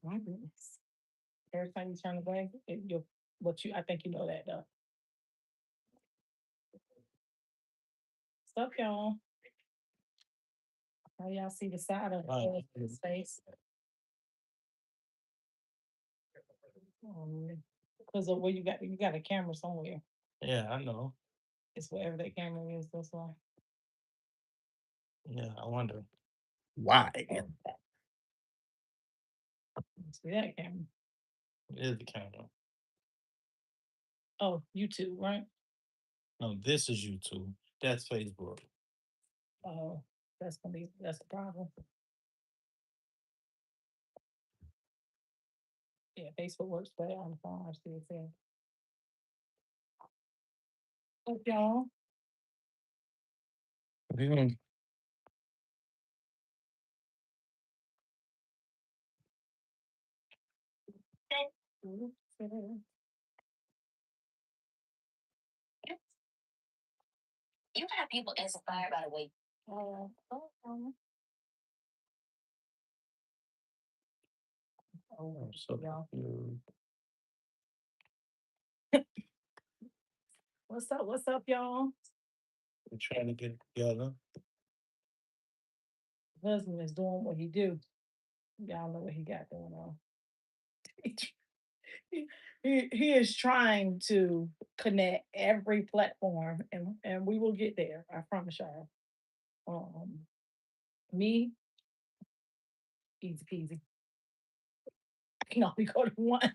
My goodness. Every time you turn away, I think you know that though. What's up, y'all? How y'all see the side of his face? Because of where you got a camera somewhere. Yeah, I know. It's wherever that camera is. That's why. Yeah, I wonder why. See that camera? It is the camera. Oh, YouTube, right? No, this is YouTube. That's Facebook. Oh, that's the problem. Yeah, Facebook works better on the phone. I see it there. Hope y'all. We gonna you have people inspired by the way. Oh, so y'all. What's up? What's up, y'all? We're trying to get it together. Husband is doing what he do. Y'all know what he got going on. He is trying to connect every platform, and we will get there. I promise y'all. Um, me, easy peasy. I can only go to one.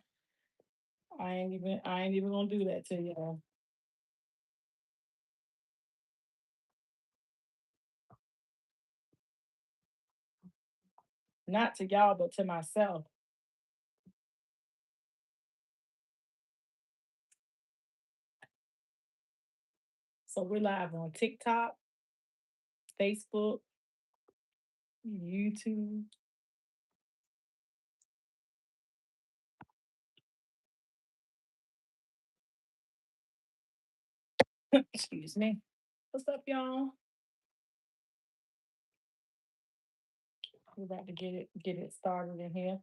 I ain't even gonna do that to y'all. Not to y'all, but to myself. So we're live on TikTok, Facebook, YouTube. Excuse me. What's up, y'all? We're about to get it started in here.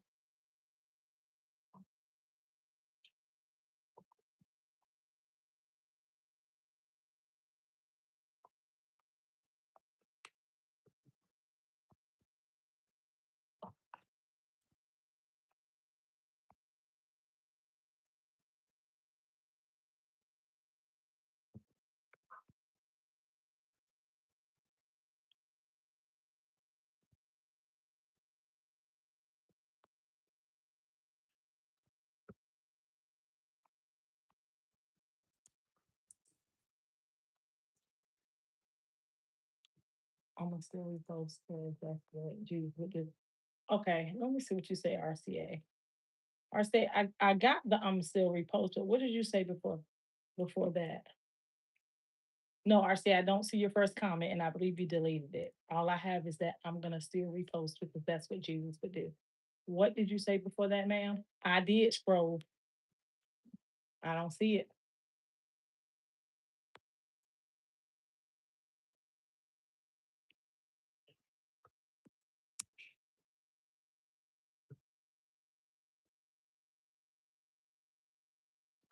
I'm gonna still repost because that's what you would do. Okay, let me see what you say, RCA. RCA, I got the I'm still reposted. What did you say before that? No, RCA, I don't see your first comment, and I believe you deleted it. All I have is that I'm gonna still repost because that's what Jesus would do. What did you say before that, ma'am? I did scroll. I don't see it.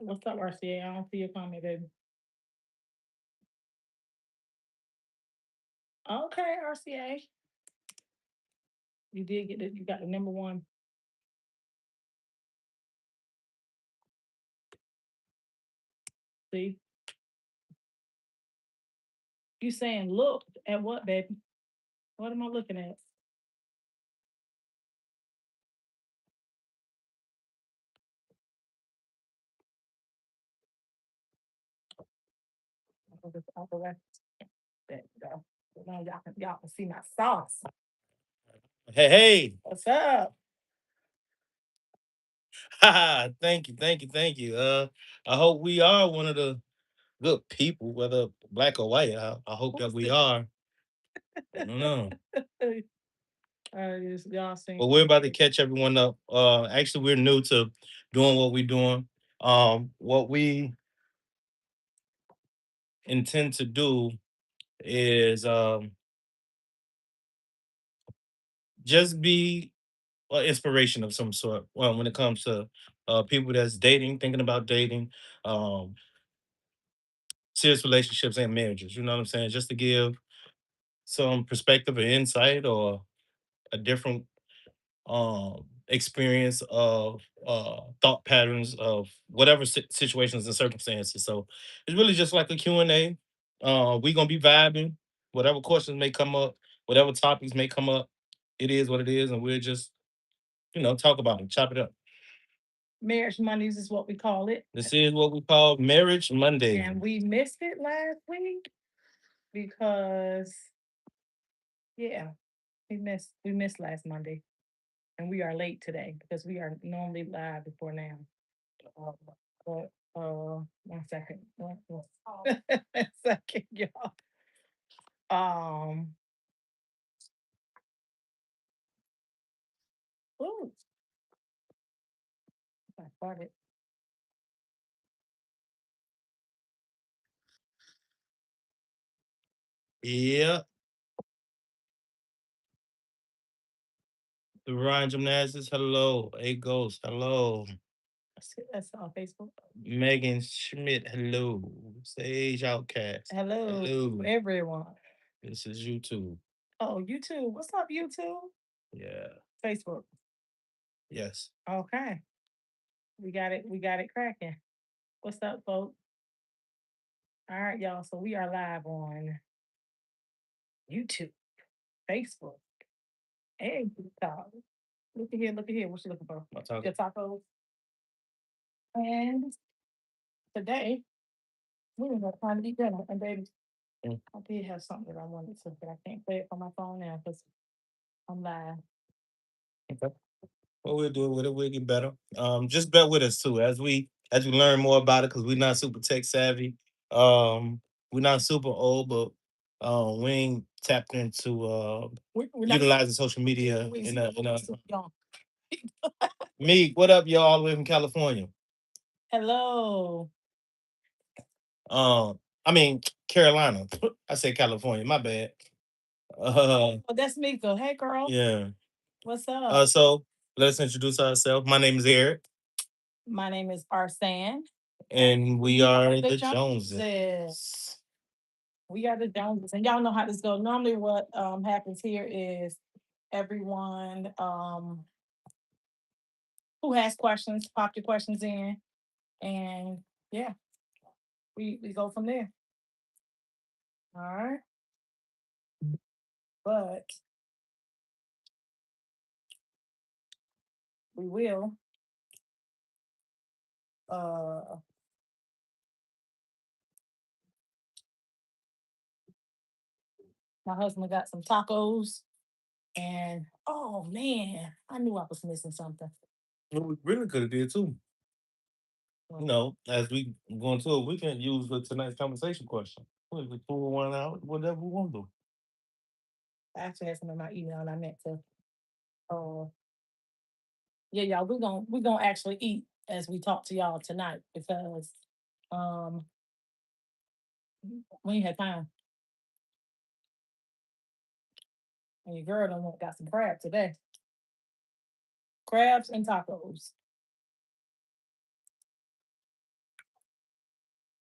What's up, RCA? I don't see your comment, baby. Okay, RCA. You did get it. You got the number one. See, you saying look at what, baby? What am I looking at? I'll just operate. There you go. So now y'all can see my sauce. Hey, hey. What's up? Thank you, thank you, thank you. I hope we are one of the good people, whether black or white. I hope that we are. I don't know. Y'all seen. But we're about to catch everyone up. Actually, we're new to doing what we're doing. What we intend to do is just be or inspiration of some sort. Well, when it comes to people that's dating, thinking about dating, um, serious relationships and marriages. You know what I'm saying? Just to give some perspective or insight or a different experience of thought patterns of whatever situations and circumstances. So it's really just like a Q&A. We gonna be vibing. Whatever questions may come up, whatever topics may come up, it is what it is, and we'll just talk about it, chop it up. Marriage Mondays is what we call it. This is what we call Marriage Monday. And we missed it last week because yeah, we missed last Monday. And we are late today because we are normally live before now. Uh, but 1 second. One second, y'all. Um ooh, I farted. Yeah, the Ryan Gymnastics, hello. A Ghost, hello. That's on Facebook. Megan Schmidt, hello. Sage Outcast, Hello, hello. everyone. This is YouTube. Oh, YouTube. What's up, YouTube? Yeah, Facebook. yes. Okay. We got it. We got it cracking. What's up, folks? All right, y'all. So we are live on YouTube, Facebook, and TikTok. Look at here. Look at here. What you looking for? My taco. Your tacos. And today we were trying to eat dinner. And baby, Mm, I did have something that I wanted to, but I can't play it on my phone now because I'm live. okay. Well, we'll do it with it. We'll get better. Just bear with us too as we learn more about it because we're not super tech savvy. We're not super old, but we ain't tapped into We're not utilizing social media we in super, a super young. me. What up, y'all? All the way from California. Hello. Um, I mean Carolina. I said California. My bad. Uh, Oh, that's Mika. Hey, girl. yeah. What's up? So let's introduce ourselves. My name is Eric, My name is Arsan. and we We are are the the Joneses. Joneses. We are the Joneses. And y'all know how this goes. Normally, what happens here is everyone who has questions, pop your questions in. And yeah, we go from there. All right. But we will. Uh, my husband got some tacos. And oh man, I knew I was missing something. Well, we really could have did too. As we go into it, we can use the tonight's conversation question. We pull one out, whatever we want to do. I actually had some in my email and I meant to yeah, y'all, we're gonna actually eat as we talk to y'all tonight because um we ain't had time. And your girl done got some crab today. Crabs and tacos.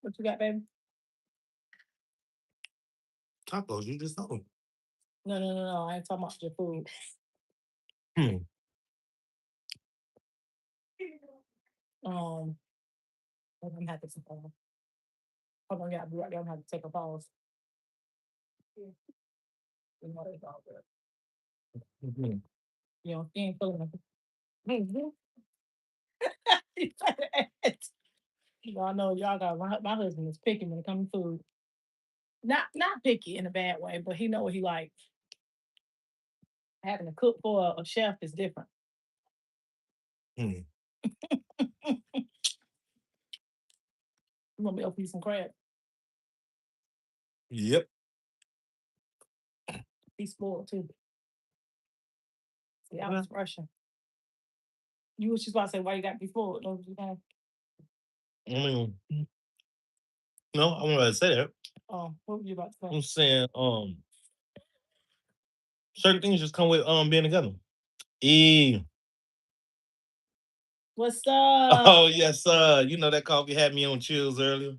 What you got, baby? Tacos, you just know. No, no, no, no. I ain't talking about your food. Hmm. Um, I'm gonna have to hold on, y'all. Be right there. I'm gonna have to take a pause. You know, it's all good. Mhm. You know, you ain't feeling it. Y'all know y'all got my husband is picky when it comes to food. Not picky in a bad way, but he know what he likes. Having to cook for a chef is different. Hmm. You want me to open you some crab? Yep. He's spoiled too. See, I Well, was rushing. You was just about to say why you got to be spoiled. Don't you have? I mean, no, I want to say that. Oh, what were you about to say? I'm saying, certain things just come with being together. E. What's up? Oh yes, you know that coffee had me on chills earlier.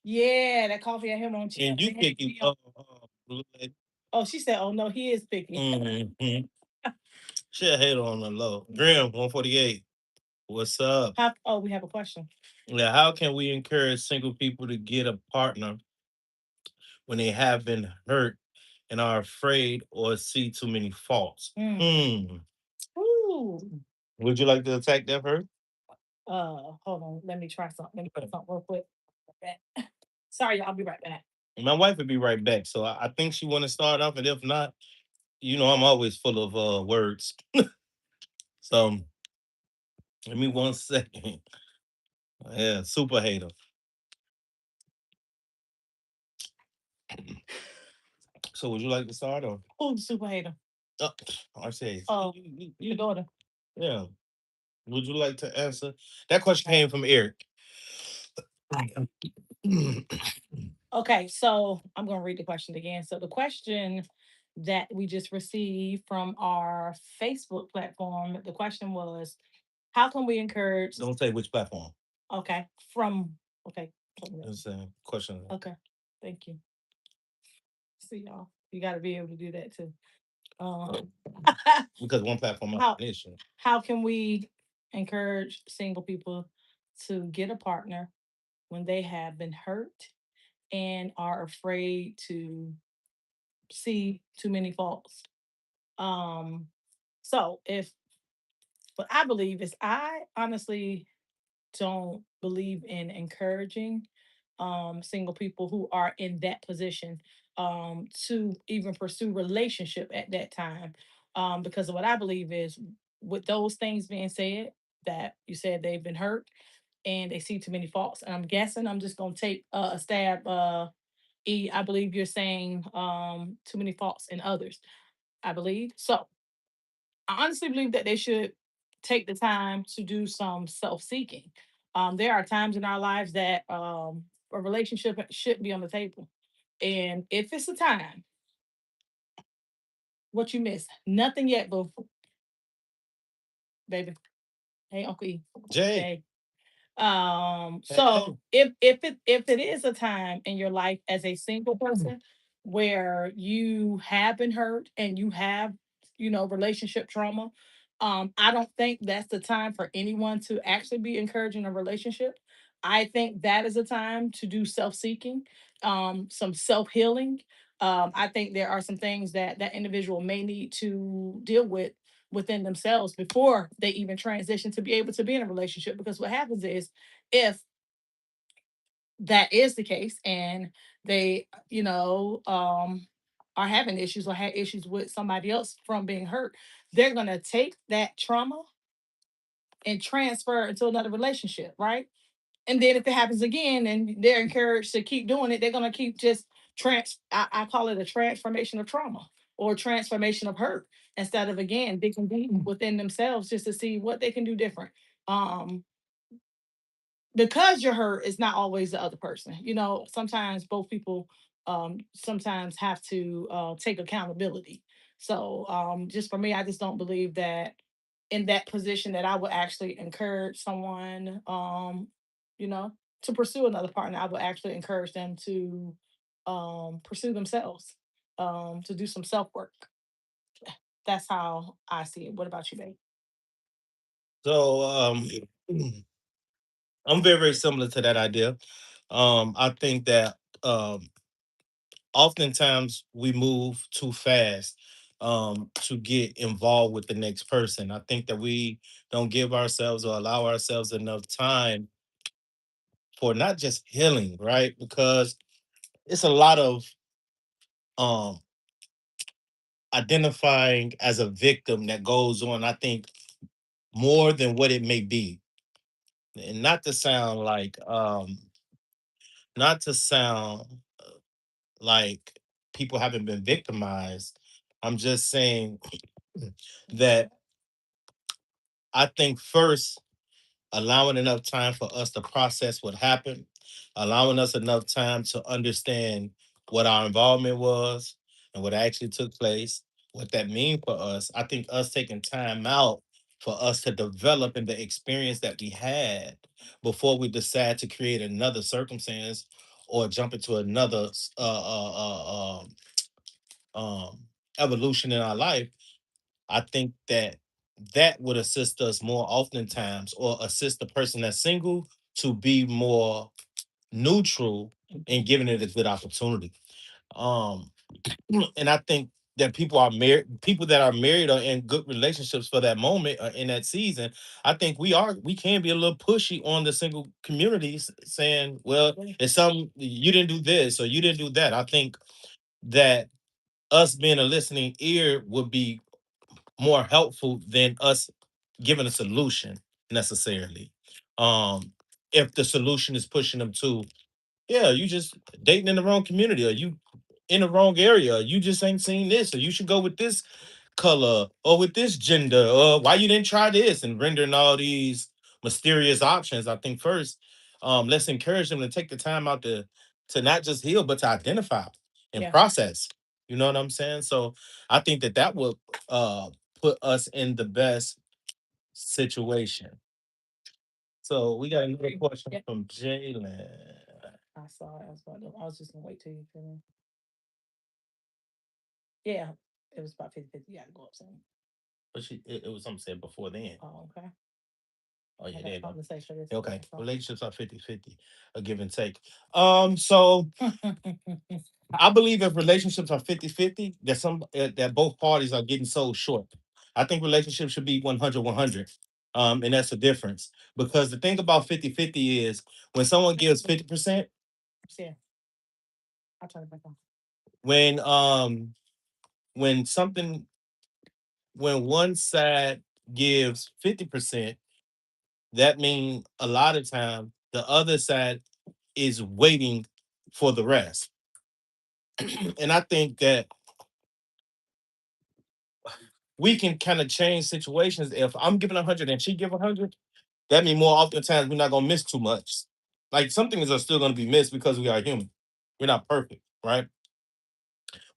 Yeah, that coffee and him on chill. And you picky. Blue Lady. Oh, she said, "Oh no, he is picky." Mhm. She a hater on the low. Grim 148. What's up? We have a question. Yeah, how can we encourage single people to get a partner when they have been hurt and are afraid or see too many faults? Mm. Hmm. Ooh. Would you like to attack that first? Hold on. Let me try something. Let me try something real quick. Sorry, y'all. I'll be right back. My wife would be right back. So I think she want to start off, and if not, I'm always full of words. So give me 1 second. Yeah, super hater. So would you like to start or? Who's the super hater? Uh, I say, Oh, your daughter. yeah. Would you like to answer? That question came from Eric. Okay, so I'm going to read the question again. So the question that we just received from our Facebook platform, the question was, how can we encourage? Don't say which platform. Okay, from okay, It's a question. okay, thank you. See y'all, you got to be able to do that too. Um, Because one platform has how an issue. how can we encourage single people to get a partner when they have been hurt and are afraid to see too many faults? Um, so if what I believe is, I honestly don't believe in encouraging single people who are in that position to even pursue relationship at that time. Because of what I believe is, with those things being said, that you said they've been hurt and they see too many faults. And I'm guessing, I'm just gonna take a stab. I believe you're saying too many faults in others. I believe so. I honestly believe that they should take the time to do some self seeking. There are times in our lives that a relationship should be on the table. And if it's a time, what you miss? Nothing yet, boo, baby. Hey, Uncle E. Jay. Hey. Hey. So if it is a time in your life as a single person where you have been hurt and you have, relationship trauma, I don't think that's the time for anyone to actually be encouraging a relationship. I think that is a time to do self-seeking, some self-healing. I think there are some things that that individual may need to deal with within themselves before they even transition to be able to be in a relationship. Because what happens is, if that is the case and they, are having issues or had issues with somebody else from being hurt, they're going to take that trauma and transfer into another relationship, right? And then if it happens again and they're encouraged to keep doing it, they're going to keep just I call it a transformation of trauma or transformation of hurt, instead of again digging deep within themselves just to see what they can do different. Um, because you're hurt, it's not always the other person. Sometimes both people sometimes have to take accountability. So just for me, I just don't believe that in that position that I would actually encourage someone you know to pursue another partner. I would actually encourage them to pursue themselves, to do some self work. That's how I see it. What about you, babe? So I'm very, very similar to that idea. I think that oftentimes we move too fast to get involved with the next person. I think that we don't give ourselves or allow ourselves enough time for not just healing, right? Because it's a lot of um identifying as a victim that goes on, I think, more than what it may be. And not to sound like people haven't been victimized. I'm just saying that I think first allowing enough time for us to process what happened, allowing us enough time to understand what our involvement was and what actually took place, what that means for us. I think us taking time out for us to develop in the experience that we had before we decide to create another circumstance or jump into another um, evolution in our life. I think that that would assist us more oftentimes, or assist the person that's single to be more neutral and giving it a good opportunity. Um, and I think that people that are married or in good relationships for that moment or in that season. I think we can be a little pushy on the single communities, saying, "Well, Agree. it's some you didn't do this or you didn't do that." I think that us being a listening ear would be more helpful than us giving a solution necessarily. Um, if the solution is pushing them to, yeah, you just dating in the wrong community, or you in the wrong area, or you just ain't seen this, or you should go with this color or with this gender, or why you didn't try this, and rendering all these mysterious options. I think first, let's encourage them to take the time out to not just heal, but to identify and Yeah. process. You know what I'm saying? So I think that that would uh put us in the best situation. So we got another question Yeah. from Jalen. I saw it. I was just gonna wait till you finish. Yeah. It was about 50-50. You gotta go up some. But it was something said before then. Oh, okay. Oh yeah, I there got you go. something to say for this one. Okay. So. Relationships are 50-50, a give and take. So I believe if relationships are 50-50, that that both parties are getting sold short. I think relationships should be 100-100. And that's the difference. Because the thing about 50-50 is when someone gives 50%, Yeah. I'll turn it back on. when when something when one side gives 50%, that means a lot of time the other side is waiting for the rest. And I think that we can kind of change situations. If I'm giving 100 and she give 100, that means more oftentimes we're not gonna miss too much. Like some things are still gonna be missed because we are human. We're not perfect, right?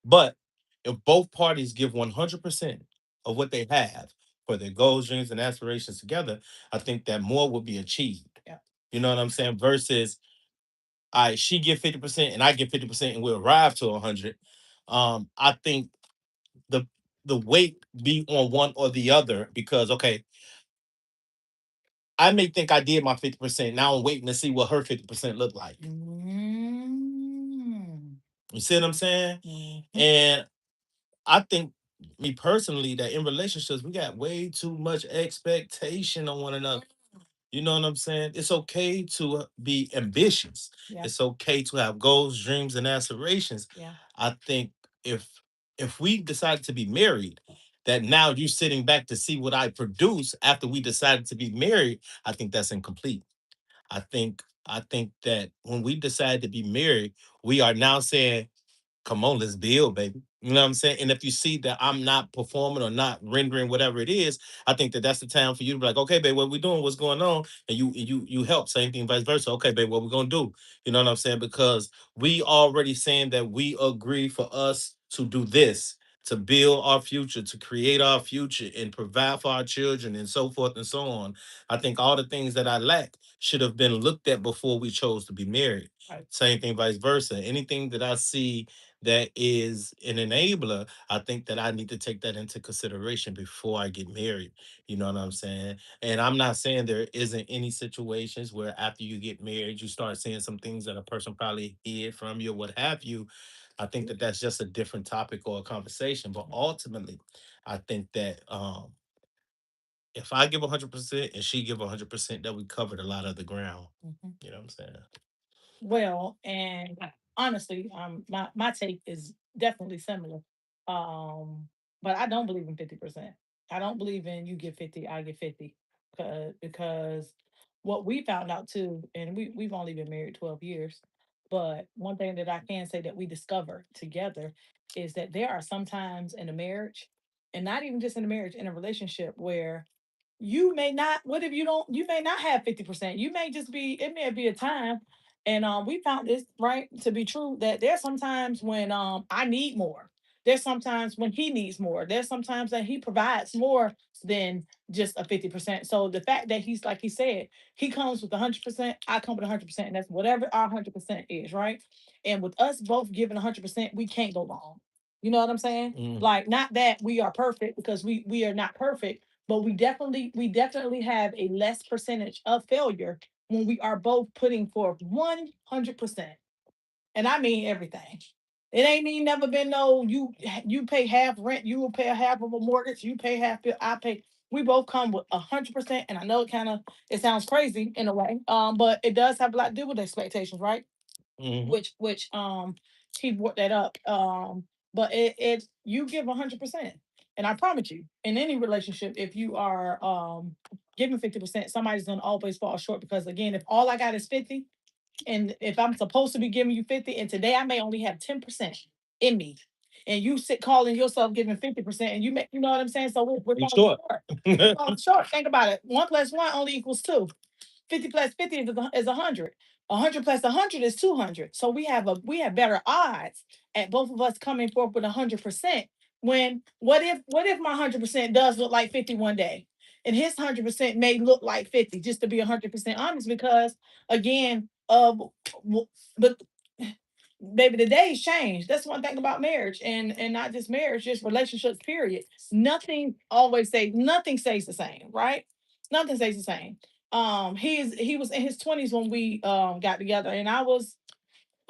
But if both parties give 100% of what they have for their goals, dreams, and aspirations together, I think that more will be achieved. Yeah. You know what I'm saying? Versus I she give 50% and I give 50% and we'll arrive to 100. I think the the weight be on one or the other, because okay, I may think I did my 50%. Now I'm waiting to see what her 50% look like. Mm. You see what I'm saying? Mhm. And I think, me personally, that in relationships we got way too much expectation on one another. You know what I'm saying? It's okay to be ambitious. Yeah. It's okay to have goals, dreams, and aspirations. Yeah. I think if if we decided to be married, that now you're sitting back to see what I produce after we decided to be married, I think that's incomplete. I think that when we decide to be married, we are now saying, come on, let's build, baby. You know what I'm saying? And if you see that I'm not performing or not rendering whatever it is, I think that that's the time for you to be like, okay, babe, what we doing? What's going on? And you help. Same thing, vice versa. Okay, babe, what we gonna do? You know what I'm saying? Because we already saying that we agree for us to do this, to build our future, to create our future, and provide for our children, and so forth and so on. I think all the things that I lack should have been looked at before we chose to be married. Right. Same thing, vice versa. Anything that I see that is an enabler, I think that I need to take that into consideration before I get married. You know what I'm saying? And I'm not saying there isn't any situations where after you get married, you start seeing some things that a person probably hid from you or what have you. I think that that's just a different topic or a conversation. But ultimately, I think that if I give 100% and she give 100%, that we covered a lot of the ground. Mhm. You know what I'm saying? Well, and honestly, my take is definitely similar. Um, but I don't believe in 50%. I don't believe in you get 50, I get 50. Because what we found out too, and we've only been married 12 years, but one thing that I can say that we discovered together is that there are some times in a marriage, and not even just in a marriage, in a relationship where you may not, what if you don't, you may not have 50%. You may just be, it may be a time. And we found this right to be true that there's sometimes when I need more. There's sometimes when he needs more. There's sometimes that he provides more than just a 50%. So the fact that he's like he said, he comes with 100%, I come with 100%, and that's whatever our 100% is, right? And with us both giving 100%, we can't go wrong. You know what I'm saying? Like, not that we are perfect, because we are not perfect, but we definitely have a less percentage of failure when we are both putting forth 100%. And I mean everything. It ain't mean never been no you pay half rent, you will pay half of a mortgage, you pay half bill, I pay. We both come with 100%, and I know it sounds crazy in a way, but it does have a lot to do with expectations, right? Which he brought that up. But it you give 100%, and I promise you, in any relationship, if you are giving 50%, somebody's gonna always fall short, because again, if all I got is 50, and if I'm supposed to be giving you 50, and today I may only have 10% in me, and you sit calling yourself giving 50%, and you know what I'm saying? So we're You falling sure? short. We're falling short. Think about it. One plus one only equals two. 50 plus 50 is 100. 100 plus 100 is 200. So we have better odds at both of us coming forth with 100%. When what if my 100% does look like 50 one day, and his 100% may look like 50, just to be 100% honest, because again of but baby, the days change. That's one thing about marriage, and not just marriage, just relationships, period. Nothing stays the same, right? Nothing stays the same. He was in his 20s when we got together, and was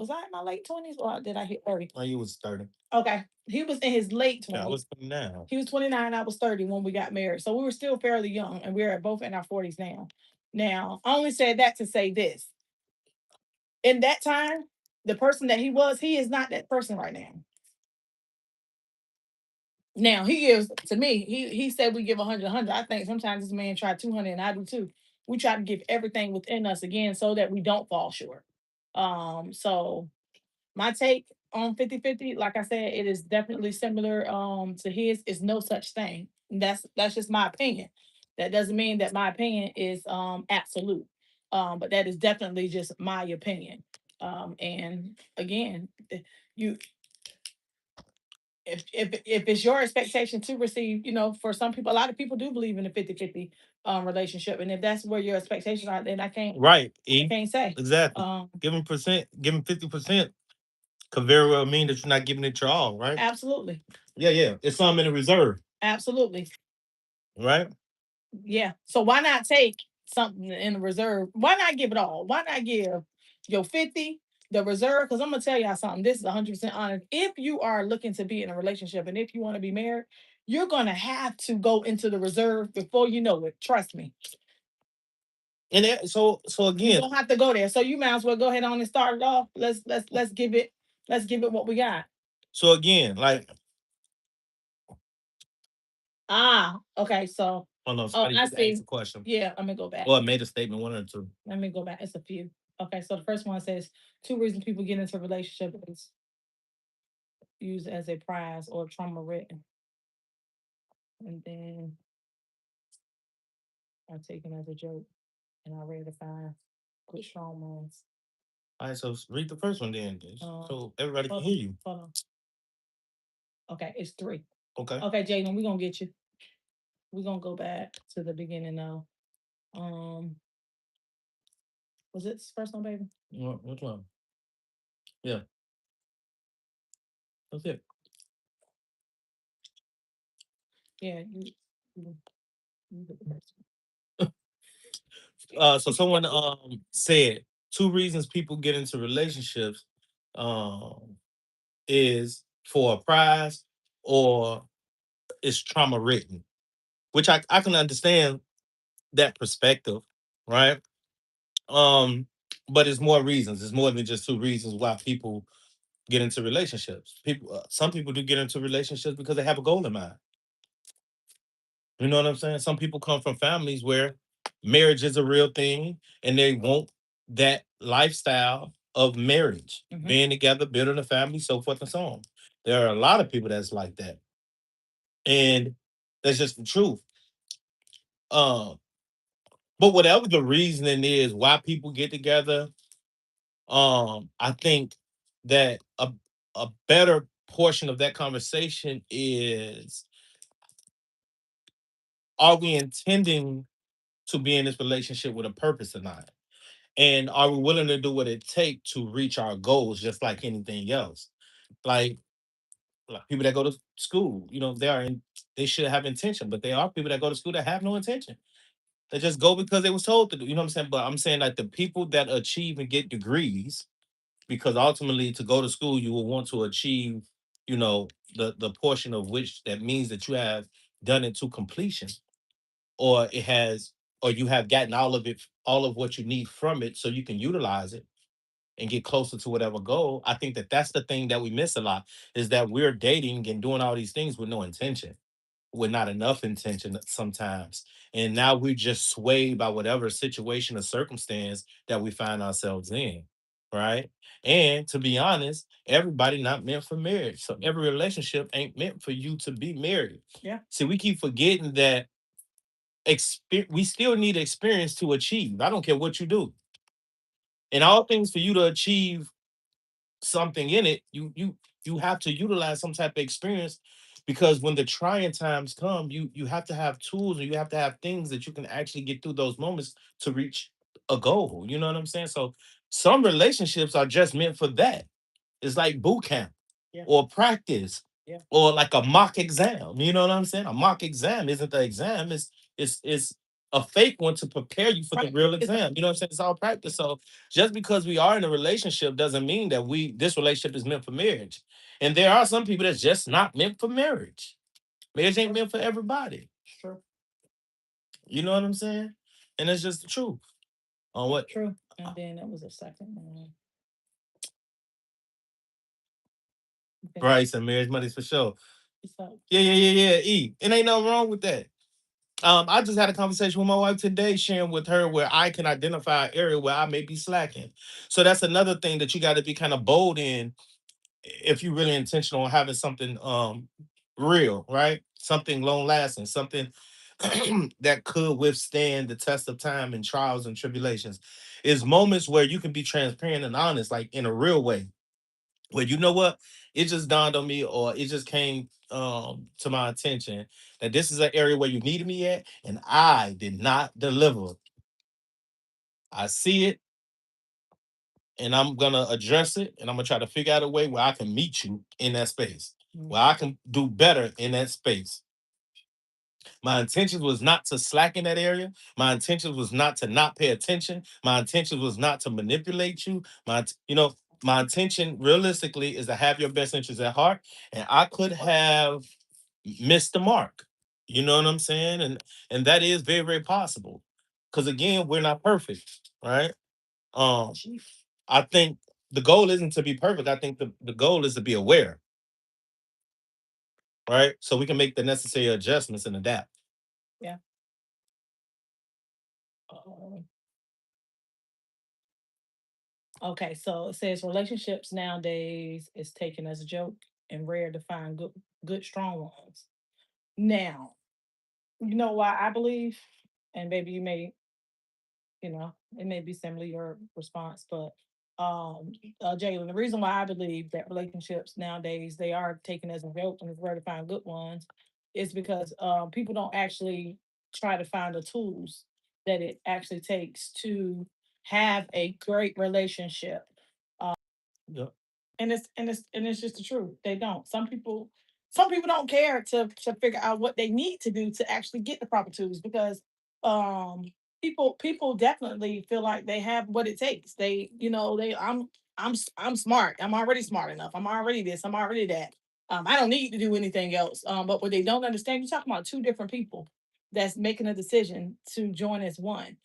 I in my late 20s, or did I hit 30? Oh, you was 30. Okay. He was in his late Yeah, I 20s. was 29. He was 29, I was 30 when we got married. So we were still fairly young, and we're both in our 40s now. Now, I only said that to say this. In that time, the person that he is not that person right now. Now he gives to me. He said we give 100, 100. I think sometimes this man try 200, and I do too. We try to give everything within us again, so that we don't fall short. So my take on 50-50, like I said, it is definitely similar to his. Is no such thing. That's just my opinion. That doesn't mean that my opinion is absolute. But that is definitely just my opinion. And again, you if it's your expectation to receive, for some people, a lot of people do believe in a 50-50 relationship. And if that's where your expectations are, then I can't Right. can't say. Exactly. Giving 50% could very well mean that you're not giving it your all, right? Absolutely. Yeah, yeah. It's some in the reserve, Absolutely. right? Yeah. So why not take something in the reserve? Why not give it all? Why not give your 50, the reserve? Because I'm gonna tell y'all something. This is 100% honest. If you are looking to be in a relationship, and if you want to be married, you're gonna have to go into the reserve before you know it. Trust me. And so You again, don't have to go there. So you might as well go ahead on and start it off. Let's give it what we got. so again, like, Okay. So oh no, oh, somebody I just asked see. a question Yeah, let me go back. or made a statement, one or two. Let me go back. It's a few. Okay, so the first one says two reasons people get into a relationship is used as a prize or trauma written. And then I take it as a joke, and I read the five good strong ones. All right, so read the first one then, so everybody can Hold hear on, you. hold on. Okay, it's three. Okay. Okay, Jaden, we're gonna get you. We're gonna go back to the beginning now. Um, was it this first one, baby? Which one? Yeah, that's it. Yeah, you did the first So someone said two reasons people get into relationships um is for a prize or it's trauma written, which I can understand that perspective, right? Um, but it's more reasons. It's more than just two reasons why people get into relationships. Some people do get into relationships because they have a goal in mind. You know what I'm saying? Some people come from families where marriage is a real thing and they want that lifestyle of marriage, one. being together, building a family, so forth and so on. There are a lot of people that's like that. And that's just the truth. Um, but whatever the reasoning is why people get together, I think that a better portion of that conversation is, are we intending to be in this relationship with a purpose or not? And are we willing to do what it takes to reach our goals just like anything else? Like, people that go to school, they should have intention, but there are people that go to school that have no intention. They just go because they was told to do. You know what I'm saying? But I'm saying like the people that achieve and get degrees, because ultimately to go to school you will want to achieve, you know, the portion of which that means that you have done it to completion, or it has, or you have gotten all of it, all of what you need from it, so you can utilize it and get closer to whatever goal. I think that that's the thing that we miss a lot, is that we're dating and doing all these things with no intention, with not enough intention sometimes. And now we're just swayed by whatever situation or circumstance that we find ourselves in. Right. And to be honest, everybody not meant for marriage. So every relationship ain't meant for you to be married. Yeah. See, we keep forgetting that we still need experience to achieve. I don't care what you do. In all things, for you to achieve something in it, you have to utilize some type of experience, because when the trying times come, you have to have tools, or you have to have things that you can actually get through those moments to reach a goal. You know what I'm saying? So some relationships are just meant for that. It's like boot camp, Yeah. or practice, Yeah. or like a mock exam. You know what I'm saying? A mock exam isn't the exam. It's a fake one to prepare you for the Right. real It's a exam. You know what I'm saying? It's all practice. So just because we are in a relationship doesn't mean that this relationship is meant for marriage. And there are some people that's just not meant for marriage. Marriage ain't meant for everybody. Sure. You know what I'm saying? And it's just the truth. On what True. And then it was a second one. I think Bryce and marriage money's for sure. it's like, Yeah. E. And ain't nothing wrong with that. I just had a conversation with my wife today, sharing with her where I can identify an area where I may be slacking. So that's another thing that you got to be kind of bold in, if you're really intentional on having something real, right? Something long lasting, something that could withstand the test of time and trials and tribulations. Is moments where you can be transparent and honest, like in a real way, where, you know what, it just dawned on me, or it just came to my attention that this is an area where you needed me at and I did not deliver. I see it, and I'm gonna address it, and I'm gonna try to figure out a way where I can meet you in that space, mm, where I can do better in that space. My intention was not to slack in that area. My intention was not to not pay attention. My intention was not to manipulate you. My intention realistically is to have your best interests at heart. And I could have missed the mark. You know what I'm saying? And that is very, very possible. Because again, we're not perfect, right? Um, I think the goal isn't to be perfect. I think the goal is to be aware, right? So we can make the necessary adjustments and adapt. yeah. Uh, okay, so it says relationships nowadays is taken as a joke and rare to find good strong ones. Now, you know why I believe, and maybe you may, it may be similar your response, but Jalen, the reason why I believe that relationships nowadays they are taken as a joke and it's rare to find good ones is because people don't actually try to find the tools that it actually takes to have a great relationship. Yeah. And it's just the truth. They don't. Some people don't care to figure out what they need to do to actually get the proper tools because um people definitely feel like they have what it takes. I'm smart. I'm already smart enough. I'm already this. I'm already that. I don't need to do anything else. But what they don't understand, you're talking about two different people that's making a decision to join as one.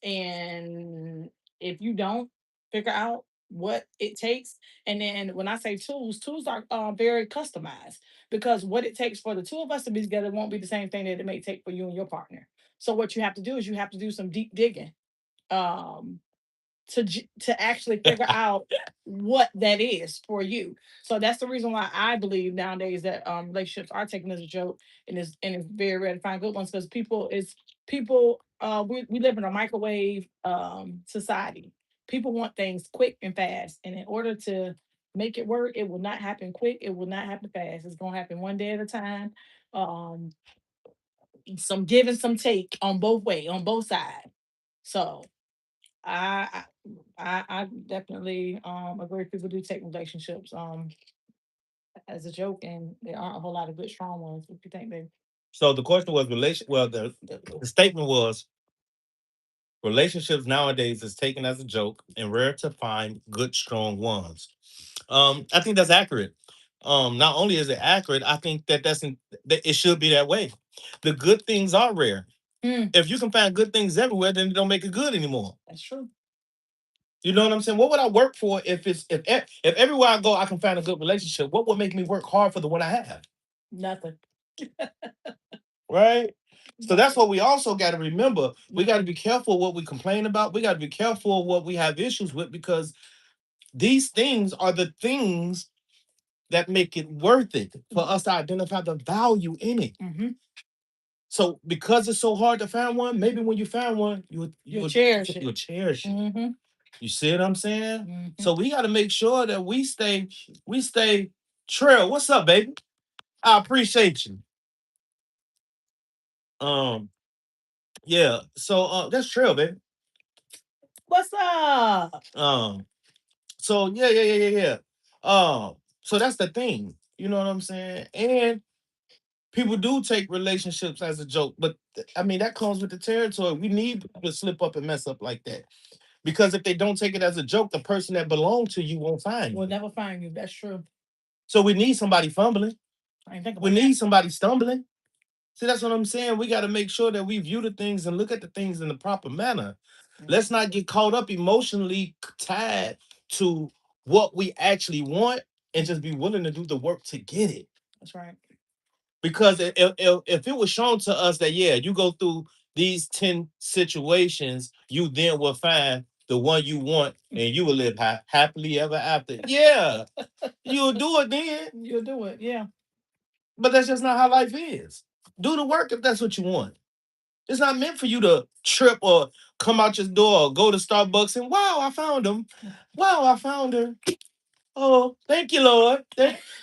And if you don't figure out what it takes. And then when I say tools, tools are very customized because what it takes for the two of us to be together won't be the same thing that it may take for you and your partner. So what you have to do is you have to do some deep digging. Um, to actually figure out what that is for you. So that's the reason why I believe nowadays that relationships are taken as a joke and it's very rare to find good ones because we live in a microwave society. People want things quick and fast, and in order to make it work. It will not happen quick. It will not happen fast. It's gonna happen one day at a time. Um, some give and some take on both way, on both sides. So I I definitely agree. People do take relationships as a joke, and there aren't a whole lot of good strong ones. What you think, babe? So the question was relation. Well, the statement was relationships nowadays is taken as a joke and rare to find good strong ones. I think that's accurate. Not only is it accurate, I think that it should be that way. The good things are rare. Mm, If you can find good things everywhere, then it don't make it good anymore. that's true. You know what I'm saying? What would I work for if everywhere I go I can find a good relationship? What would make me work hard for the one I have? Nothing. Right? So No- that's what we also got to remember. We got to be careful what we complain about. We got to be careful what we have issues with because these things are the things that make it worth it for us to identify the value in it. Mhm. So because it's so hard to find one, maybe when you find one, You cherish it. you'll cherish it. Mm-hmm. You see what I'm saying? Mm-hmm. So we got to make sure that we stay trail. What's up, baby? I appreciate you. Um, yeah. So that's trail, baby. What's up? Um, so yeah. Um, so that's the thing. You know what I'm saying? And people do take relationships as a joke, but I mean that comes with the territory. We need people to slip up and mess up like that. Because if they don't take it as a joke, the person that belongs to you won't find We'll you. never find you. That's true. So we need somebody fumbling. I ain't think We about that. need somebody stumbling. See, that's what I'm saying. We got to make sure that we view the things and look at the things in the proper manner. Mm, Let's not get caught up emotionally tied to what we actually want and just be willing to do the work to get it. that's right. Because if it was shown to us that, yeah, you go through these 10 situations, you then will find the one you want and you will live happily ever after. Yeah, you'll do it then. You'll do it. Yeah. But that's just not how life is. Do the work if that's what you want. It's not meant for you to trip or come out your door or go to Starbucks and wow, I found him. Wow, I found her. Oh, thank you, Lord.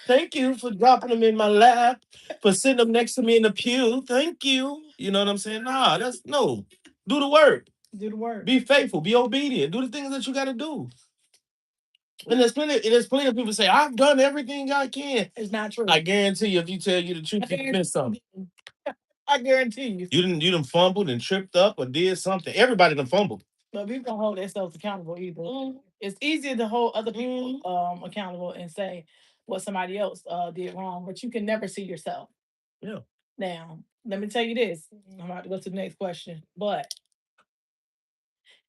Thank you for dropping them in my lap, for sitting them next to me in the pew. Thank you. You know what I'm saying? Nah, that's no. Do the work. Do the work. Be faithful. Be obedient. Do the things that you got to do. And there's plenty of people say, I've done everything I can. It's not true. I guarantee you, if you tell you the truth, you missed something. I guarantee you. You done fumbled and tripped up or did something. Everybody done fumbled. But people don't hold themselves accountable either. It's easier to hold other people accountable and say what somebody else did wrong, but you can never see yourself. Yeah. Now, let me tell you this. I'm about to go to the next question. But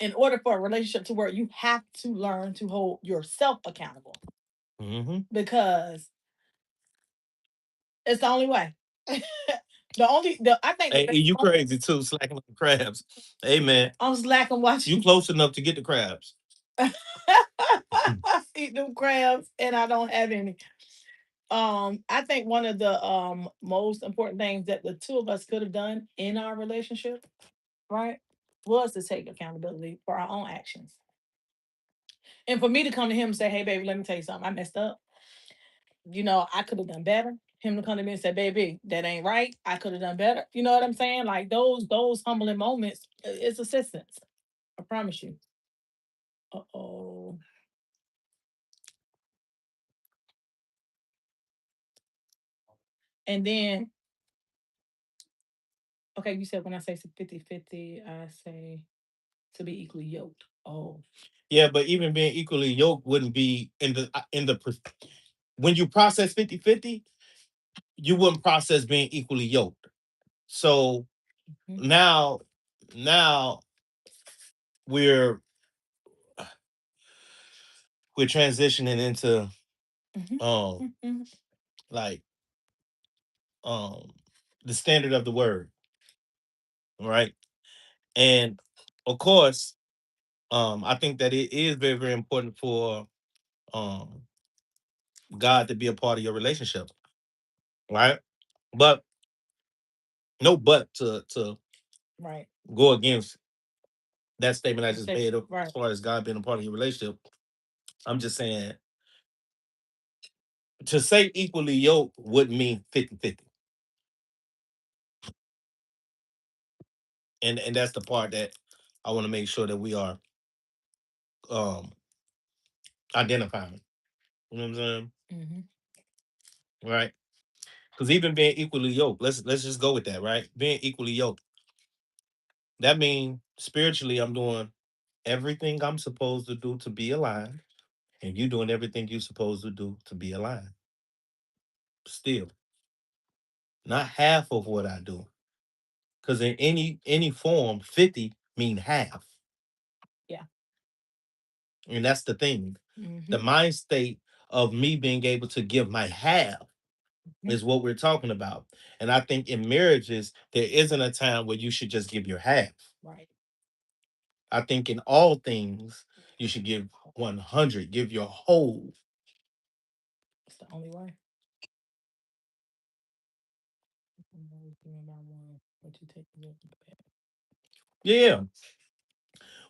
in order for a relationship to work, you have to learn to hold yourself accountable Mm-hmm. because it's the only way. I think Hey, you crazy too, slacking on the crabs. Hey man, I'm slacking watching you close enough to get the crabs. eat them crabs and I don't have any. I think one of the most important things that the two of us could have done in our relationship, right, was to take accountability for our own actions. And for me to come to him and say, hey baby, let me tell you something, I messed up. I could have done better. Him to come to me and say, baby, that ain't right. I could have done better. You know what I'm saying? Like those humbling moments, it's assistance. I promise you. Uh-oh. And then, okay, you said when I say 50-50, I say to be equally yoked. Oh. Yeah, but even being equally yoked wouldn't be when you process 50-50, you wouldn't process being equally yoked. So Mhm. now we're we're transitioning into Mhm. um Mhm. like um the standard of the word, right? And of course, I think that it is very, very important for um God to be a part of your relationship, right? But no but to Right. go against that statement I just Say made as right. far as God being a part of your relationship. I'm just saying To say equally yoked would mean 50-50. And that's the part that I want to make sure that we are um identifying. You know what I'm saying? Hmm. Right? Because even being equally yoked, let's just go with that, right? Being equally yoked, that means spiritually I'm doing everything I'm supposed to do to be aligned, and you doing everything you're supposed to do to be aligned. Still, not half of what I do. Because in any form, 50 mean half. Yeah. And that's the thing. The Hmm. mind state of me being able to give my half Mhm. is what we're talking about. And I think in marriages, there isn't a time where you should just give your half. Right. I think in all things, you should give 100, give your whole. It's the only way. I'm always doing about one, but you take the other back. Yeah.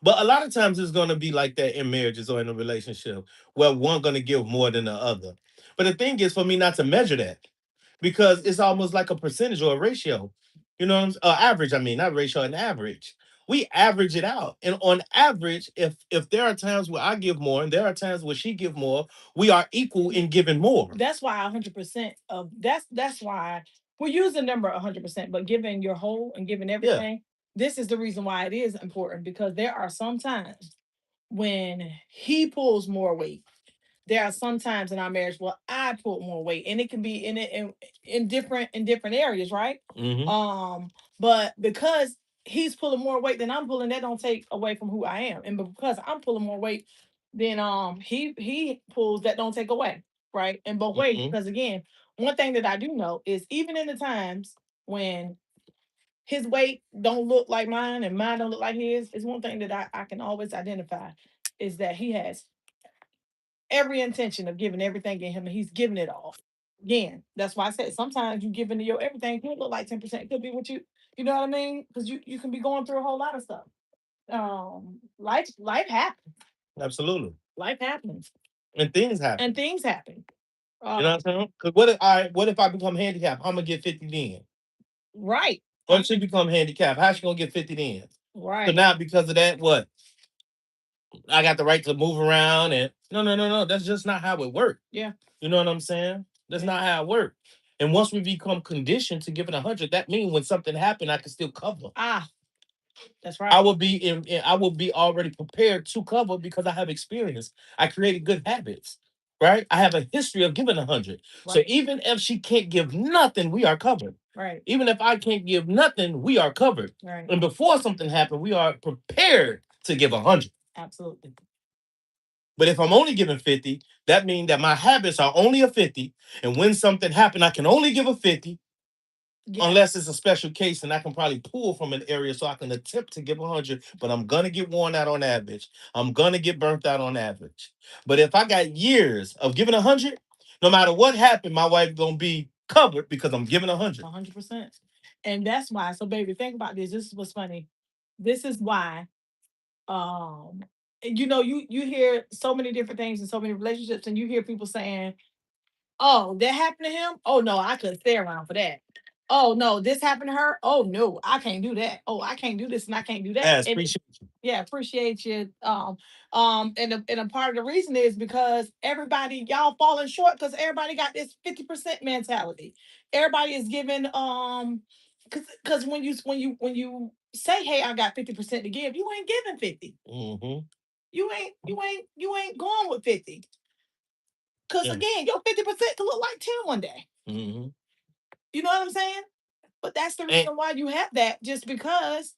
But a lot of times it's going to be like that in marriages or in a relationship where one going to give more than the other. But the thing is for me not to measure that because it's almost like a percentage or a ratio. You know, average. I mean, not ratio, an average. We average it out, and on average, if there are times where I give more and there are times where she give more, we are equal in giving more. That's why 100% of that's why we're using number 100%, but giving your whole and giving Yeah. everything. This is the reason why it is important because there are some times when he pulls more weight. There are some times in our marriage where I pull more weight, and it can be in different areas, right? Hmm. But because he's pulling more weight than I'm pulling, that don't take away from who I am, and because I'm pulling more weight than he pulls, that don't take away, right? In both ways, Hmm. because again, one thing that I do know is even in the times when his weight don't look like mine and mine don't look like his, is one thing that I can always identify is that he has every intention of giving everything in him, and he's giving it all. Again, that's why I said sometimes you give into your everything could look like 10%. Could be what you know what I mean? Because you can be going through a whole lot of stuff. Life happens. Absolutely. Life happens. And things happen. And things happen. You know what I'm saying? Because what if I become handicapped? I'm gonna get 50 then. Right. What if she become handicapped? How's she gonna get 50 then? So Right. now because of that, what? I got the right to move around and no. That's just not how it works. Yeah. You know what I'm saying? That's Yeah. not how it works. And once we become conditioned to giving 100, that means when something happened, I can still cover. Ah, that's I right. will be I will be already prepared to cover because I have experience. I created good habits, right? I have a history of giving 100. So Right. even if she can't give nothing, we are covered. Right. Even if I can't give nothing, we are covered. Right. And before something happened, we are prepared to give 100. Absolutely. But if I'm only giving 50, that means that my habits are only a 50. And when something happened, I can only give a 50 Yeah. unless it's a special case and I can probably pull from an area so I can attempt to give 100, but I'm going to get worn out on average. I'm going to get burnt out on average. But if I got years of giving 100, no matter what happened, my wife going to be covered because I'm giving 100. 100%. And that's why. So, baby, think about this. This is what's funny. This is why you hear so many different things in so many relationships, and you hear people saying, oh, that happened to him, oh no, I couldn't stay around for that. Oh no, this happened to her, oh no, I can't do that. Oh, I can't do this and I can't do that. Yes, And appreciate you. yeah, appreciate you. And a part of the reason is because everybody, y'all falling short because everybody got this 50% mentality. Everybody is giving because when you say, hey, I got 50% to give, you ain't giving 50. Mm-hmm. You ain't going with 50. Because Yeah. again, your 50% could look like 10 one day. Mm-hmm. You know what I'm saying? But that's the And reason why you have that, just because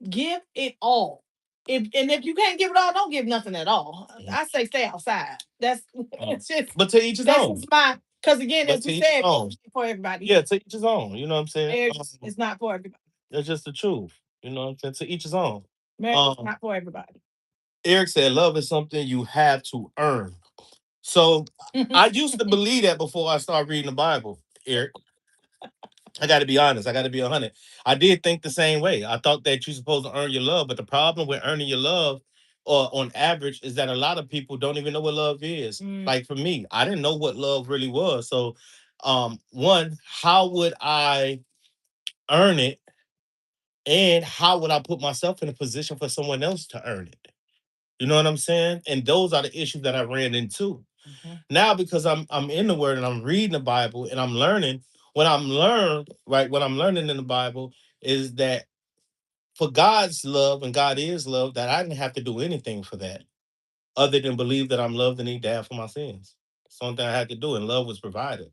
give it all. If you can't give it all, don't give nothing at all. I say stay outside. That's it's just but to each his that's own. just my because again, But as to we each his said, own. for everybody. Yeah, to each his own. You know what I'm saying? Marriage is not for everybody. That's just the truth. You know what I'm saying? To each his own. Marriage is not for everybody. Eric said, love is something you have to earn. So I used to believe that before I started reading the Bible, Eric. I got to be honest. I got to be 100. I did think the same way. I thought that you're supposed to earn your love, but the problem with earning your love or on average is that a lot of people don't even know what love is. Mm, Like for me, I didn't know what love really was. So one, how would I earn it, and how would I put myself in a position for someone else to earn it? You know what I'm saying? And those are the issues that I ran into. mhm, Now because I'm in the word and I'm reading the Bible and I'm learning, what I'm learning in the Bible is that for God's love, and God is love, that I didn't have to do anything for that other than believe that I'm loved and he died for my sins. Something I had to do, and love was provided.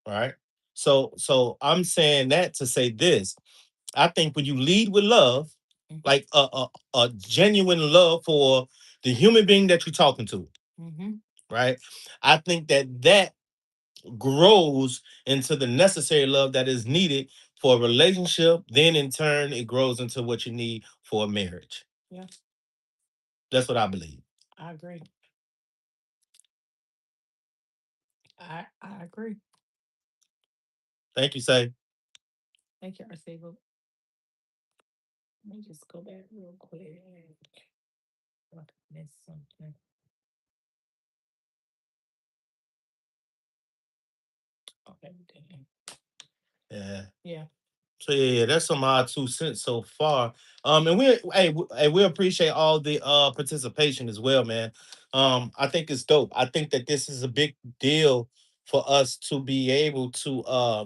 Right. So I'm saying that to say this. I think when you lead with love, mhm, like a genuine love for the human being that you're talking to, mhm. right? I think that grows into the necessary love that is needed for a relationship. Then in turn, it grows into what you need for a marriage. Yeah, That's what I believe. I agree. I agree. Thank you, say. Thank you, Arcebo. Let me just go back real quick. I missed something. Okay, dang. Yeah. Yeah. So yeah, that's some odd 2 cents so far. And we appreciate all the participation as well, man. I think it's dope. I think that this is a big deal for us to be able to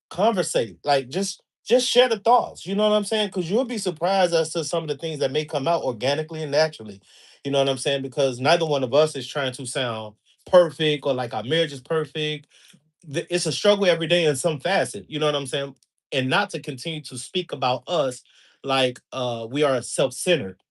conversate, like just share the thoughts. You know what I'm saying? Because you'll be surprised as to some of the things that may come out organically and naturally. You know what I'm saying? Because neither one of us is trying to sound perfect or like our marriage is perfect. It's a struggle every day in some facet. You know what I'm saying? And not to continue to speak about us like we are self-centered,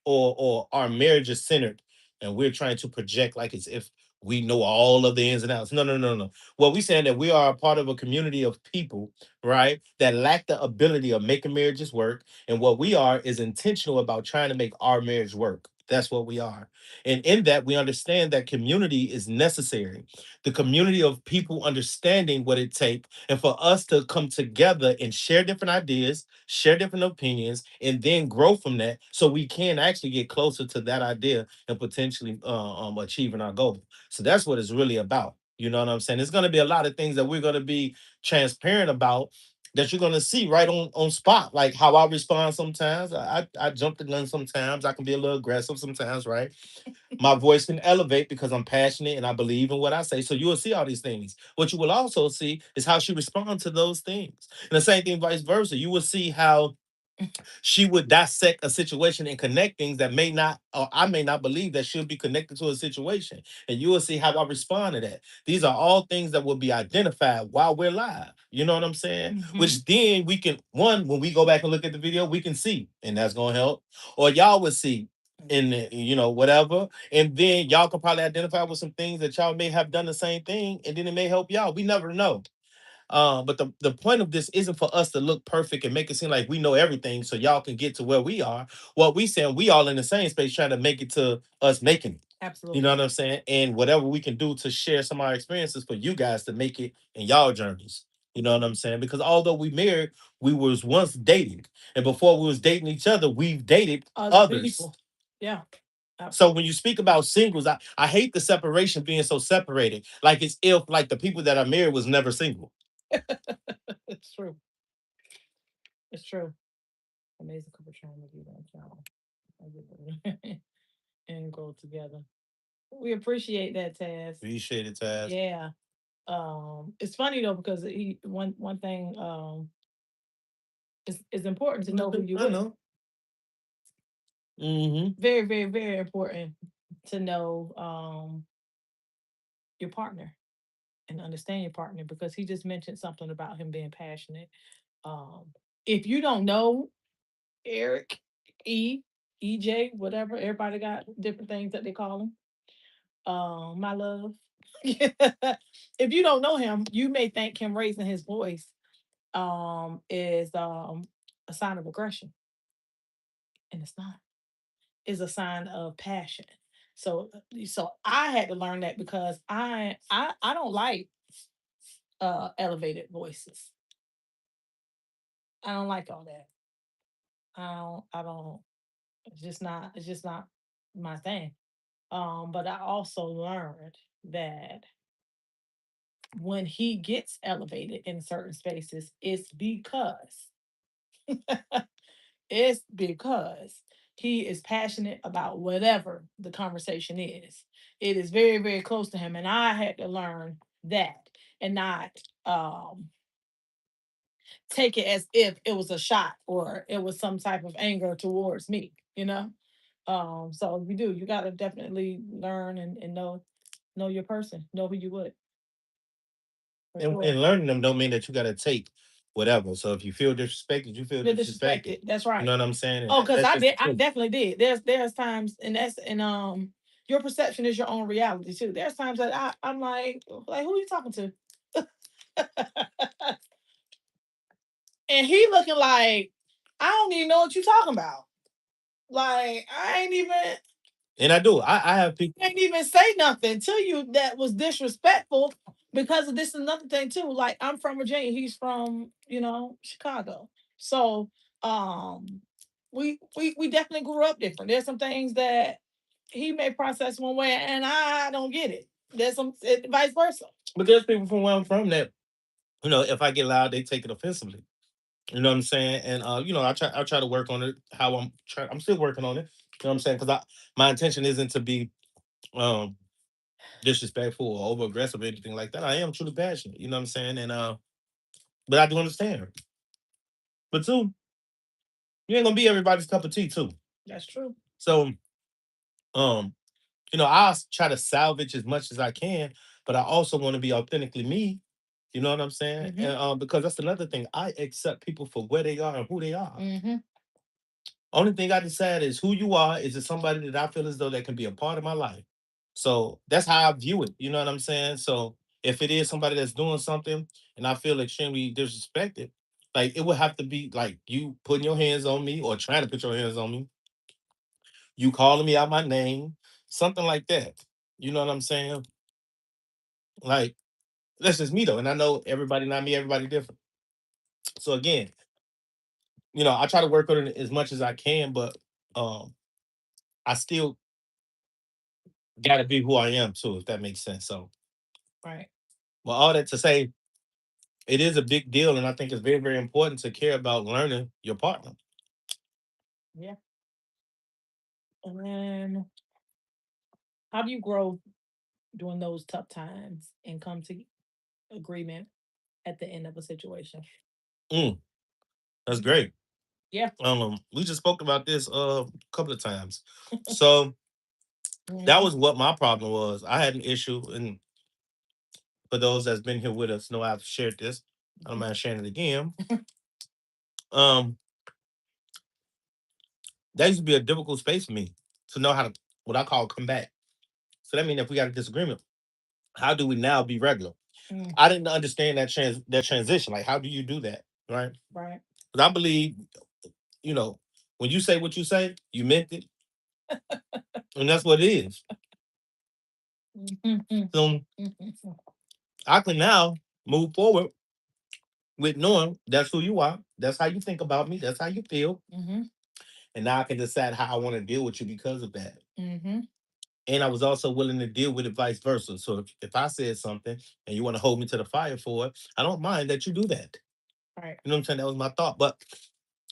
or our marriage is centered, and we're trying to project like as if we know all of the ins and outs. No, no, no, no. Well, we saying that we are a part of a community of people, right, that lack the ability of making marriages work. And what we are is intentional about trying to make our marriage work. That's what we are. And in that, we understand that community is necessary. The community of people understanding what it takes, and for us to come together and share different ideas, share different opinions, and then grow from that so we can actually get closer to that idea and potentially achieving our goal. So that's what it's really about. You know what I'm saying? It's going to be a lot of things that we're going to be transparent about, that you're going to see right on spot, like how I respond sometimes. I jump the gun sometimes. I can be a little aggressive sometimes, right? My voice can elevate because I'm passionate and I believe in what I say. So you will see all these things. What you will also see is how she responds to those things. And the same thing vice versa. You will see how she would dissect a situation and connect things that may not, or I may not believe that should be connected to a situation. And you will see how I respond to that. These are all things that will be identified while we're live. You know what I'm saying? Mhm. Which then we can, one, when we go back and look at the video, we can see, and that's gonna help. Or y'all will see in the, whatever. And then y'all can probably identify with some things that y'all may have done the same thing, and then it may help y'all. We never know. But the point of this isn't for us to look perfect and make it seem like we know everything so y'all can get to where we are. What we saying, we all in the same space trying to make it to us making it. You know Absolutely. what I'm saying? And whatever we can do to share some of our experiences for you guys to make it in y'all journeys. You know what I'm saying? Because although we married, we was once dating. And before we was dating each other, we've dated Other others. people. Yeah, So when absolutely. you speak about singles, I hate the separation being so separated. Like it's if like the people that are married was never single. It's true. It's true. Amazing couple trying to do that, y'all. I get it. And go together. We appreciate that, Taz. Appreciate it, Taz. Yeah. It's funny though because one thing is important to know who you I with. know. Hmm. Very, very, very important to know your partner and understand your partner because he just mentioned something about him being passionate. Um, if you don't know Eric, E, EJ, whatever, everybody got different things that they call him. My love. If you don't know him, you may think him raising his voice is a sign of aggression, and it's not. It's a sign of passion. So I had to learn that because I don't like elevated voices. I don't like all that. I don't It's just not my thing. But I also learned that when he gets elevated in certain spaces, it's because he is passionate about whatever the conversation is. It is very, very close to him. And I had to learn that and not um take it as if it was a shot or it was some type of anger towards me, you know? So you gotta definitely learn and know your person, know who you would for sure. And learning them don't mean that you gotta take whatever. So if you feel disrespected, you feel Feel disrespected. disrespected. That's You right. know what I'm saying? And Oh, because that's just the I truth. definitely did. There's times and your perception is your own reality too. There's times that I'm like who are you talking to? And he looking like I don't even know what you talking about. Like And I do. I have people. I ain't even say nothing to you that was disrespectful because of this is another thing too. Like I'm from Virginia, he's from, Chicago. So um we definitely grew up different. There's some things that he may process one way and I don't get it. There's vice versa. But there's people from where I'm from that, if I get loud, they take it offensively. You know what I'm saying? And I try to work on it. I'm still working on it. You know what I'm saying? Because my intention isn't to be um disrespectful or over aggressive or anything like that. I am truly passionate. You know what I'm saying? And but I do understand. But two, you ain't gonna be everybody's cup of tea too. That's true. So um, I'll try to salvage as much as I can, but I also want to be authentically me. You know what I'm saying? Mm-hmm. And because that's another thing. I accept people for where they are and who they are. Mm-hmm. Only thing I decide is who you are. Is it somebody that I feel as though that can be a part of my life? So that's how I view it. You know what I'm saying? So if it is somebody that's doing something and I feel extremely disrespected, like it would have to be like you putting your hands on me or trying to put your hands on me, you calling me out my name, something like that. You know what I'm saying? Like that's just me though. And I know everybody not me, everybody different. So again, I try to work on it as much as I can, but um I still gotta be who I am too, if that makes sense. So Right. well, all that to say, it is a big deal, and I think it's very, very important to care about learning your partner. Yeah. And then how do you grow during those tough times and come to agreement at the end of a situation? Mm, that's great. Yeah. We just spoke about this a couple of times. So that Hmm. was what my problem was. I had an issue, and for those that's been here with us, know I've shared this. I don't mind sharing it again. Um, that used to be a difficult space for me to know how to what I call come back. So that means if we got a disagreement, how do we now be regular? Mm, I didn't understand that transition. Like, how do you do that, right? right. Because I believe, you know, when you say what you say, you meant it, and that's what it is. Mhm, So mhm, I can now move forward with knowing that's who you are, that's how you think about me, that's how you feel, mhm, and now I can decide how I want to deal with you because of that. mhm. And I was also willing to deal with it vice versa. So if I said something and you want to hold me to the fire for it, I don't mind that you do that. Right. You know what I'm saying? That was my thought. But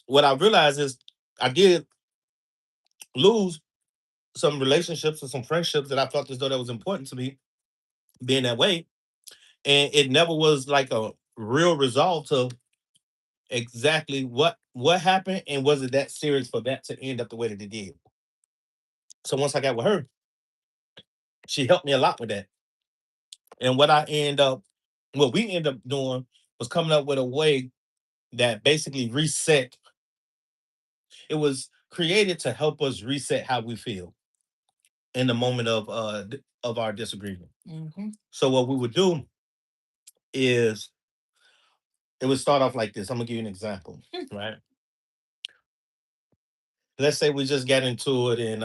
what I realized is I did lose some relationships and some friendships that I felt as though that was important to me being that way. And it never was like a real resolve to exactly what happened and was it that serious for that to end up the way that it did. So once I got with her, she helped me a lot with that. And what we end up doing was coming up with a way that basically reset. It was created to help us reset how we feel in the moment of our disagreement. Mhm, So what we would do is it would start off like this. I'm gonna give you an example, right? Let's say we just got into it and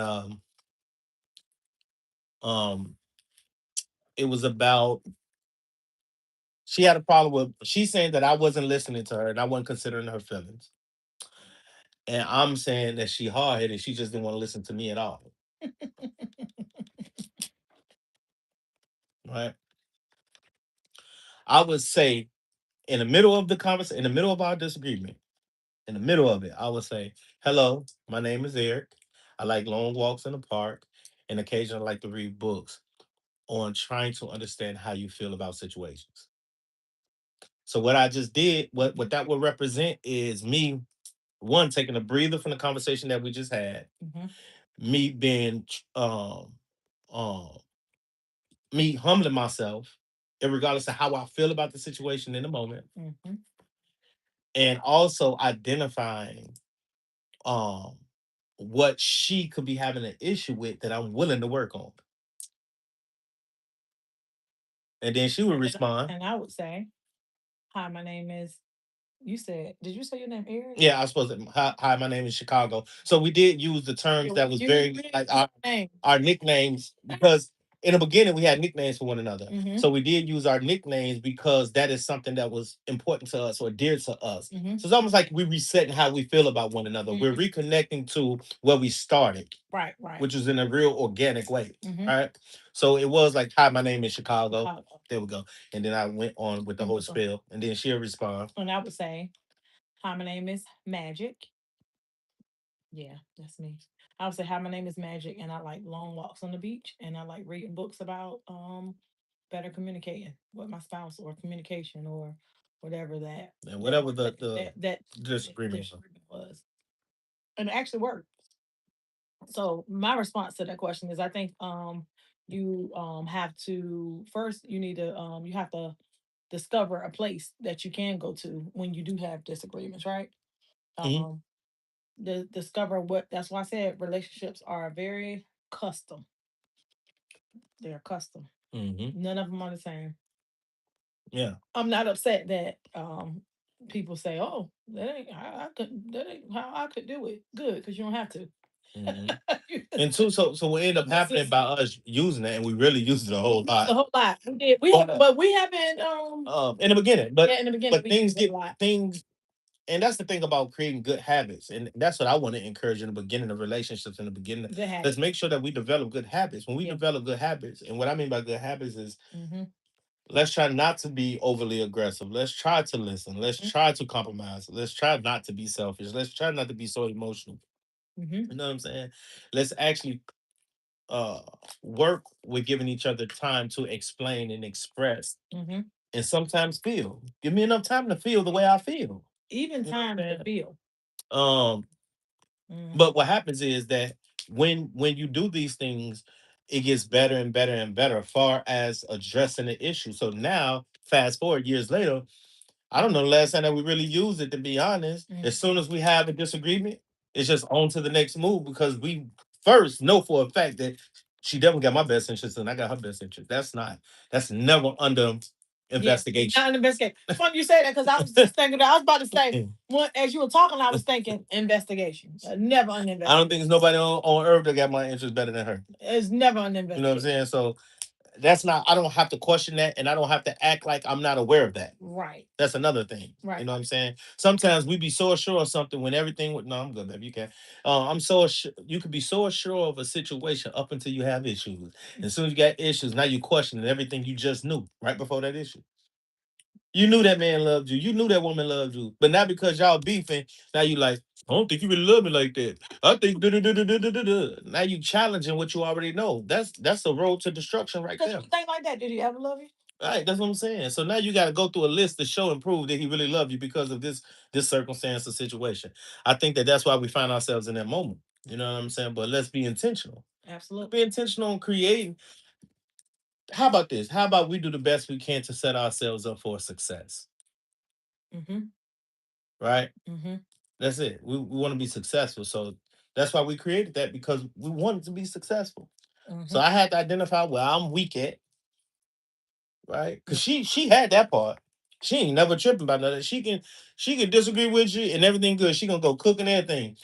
um it was about she had a problem with she's saying that I wasn't listening to her and I wasn't considering her feelings. And I'm saying that she hard headed. She just didn't want to listen to me at all. Right. I would say in the middle of the conversation, in the middle of our disagreement, in the middle of it, I would say, "Hello, my name is Eric. I like long walks in the park, and occasionally I like to read books on trying to understand how you feel about situations." So what I just did, what that would represent is me, one, taking a breather from the conversation that we just had, Mhm, me being um me humbling myself, regardless of how I feel about the situation in the moment, mhm. and also identifying um what she could be having an issue with that I'm willing to work on. And then she would And respond. and I would say, "Hi, my name is," you said, did you say your name Eric? Yeah, I suppose that, hi, my name is Chicago. So we did use the terms Yeah, that was you very really like your name. our nicknames because in the beginning we had nicknames for one another. Mhm, So we did use our nicknames because that is something that was important to us or dear to us. mhm, So it's almost like we're resetting how we feel about one another. We're mhm. reconnecting to where we started, Right, right. which is in a real organic way. Mhm. All right. So it was like, hi, my name is Chicago. Chicago. There we go. And then I went on with the And whole with the spiel. And then she'll respond. and I would say, "Hi, my name is Magic." Yeah, that's me. I would say, "Hi, my name is Magic, and I like long walks on the beach, and I like reading books about better communicating with my spouse or communication or whatever And that whatever word that disagreement was. disagreement was." And it actually worked. So my response to that question is I think you have to first you need to you have to discover a place that you can go to when you do have disagreements, right? Mhm, Um discover what that's why I said relationships are very custom. They're custom. mhm. None of them are the same. Yeah. I'm not upset that people say, "Oh, I could that ain't how I could do it." Good, because you don't have to. Mhm. You And two, so what ended up This happening is by us using it, and we really used it a we whole used a lot. whole lot. We did. But But we haven't. in the beginning, Yeah, in the beginning, but we things used it a get lot. things, and that's the thing about creating good habits, and that's what I want to encourage in the beginning of relationships. In the beginning, Good let's habits. make sure that we develop good habits. When we Yeah. develop good habits, and what I mean by good habits is Mm-hmm. let's try not to be overly aggressive. Let's try to listen. Let's try to compromise. Let's try not to be selfish. Let's try not to be so emotional. Mm-hmm. You know what I'm saying? Let's actually uh work with giving each other time to explain and express Mm-hmm. and sometimes feel. Give me enough time to feel the way I feel. Even You know time what I'm to saying? feel. Um, Mm-hmm. but what happens is that when you do these things, it gets better and better and better far as addressing the issue. So now, fast forward years later, I don't know the last time that we really used it, to be honest. As soon as we have a disagreement, it's just on to the next move because we first know for a fact that she definitely got my best interest and I got her best interest. That's never under Yeah, investigation. not an investigation. It's funny you say that because I was just thinking that I was about to say as you were talking, I was thinking investigation. Never an I don't think investigation. there's nobody on earth that got my interest better than her. It's never an You know what I'm investigation. saying? So that's not, I don't have to question that and I don't have to act like I'm not aware of that. Right. That's another thing. You Right. know what I'm saying? Sometimes we be so assured of something when everything would, no, I'm good, baby. You can. I'm so assured, you could be so assured of a situation up until you have issues. As soon as you got issues, now you questioning everything you just knew right before that issue. You knew that man loved you. You knew that woman loved you. But not because y'all beefing, now you like, I don't think you really love me like that. I think da da da da da da da da. Now you challenging what you already know. That's the road to destruction right Because there. you think like that, did he ever love you? Right, that's what I'm saying. So now you got to go through a list to show and prove that he really loved you because of this circumstance or situation. I think that that's why we find ourselves in that moment. You know what I'm saying? But let's be intentional. Absolutely. Be intentional in creating. How about this? How about we do the best we can to set ourselves up for success? Mm-hmm. Right. Mm-hmm. That's it. We want to be successful. So that's why we created that because we wanted to be successful. Mm-hmm. So I had to identify where I'm weak at, right? Because she had that part. She ain't never tripping about nothing. She can disagree with you and everything good. She gonna go cook and everything.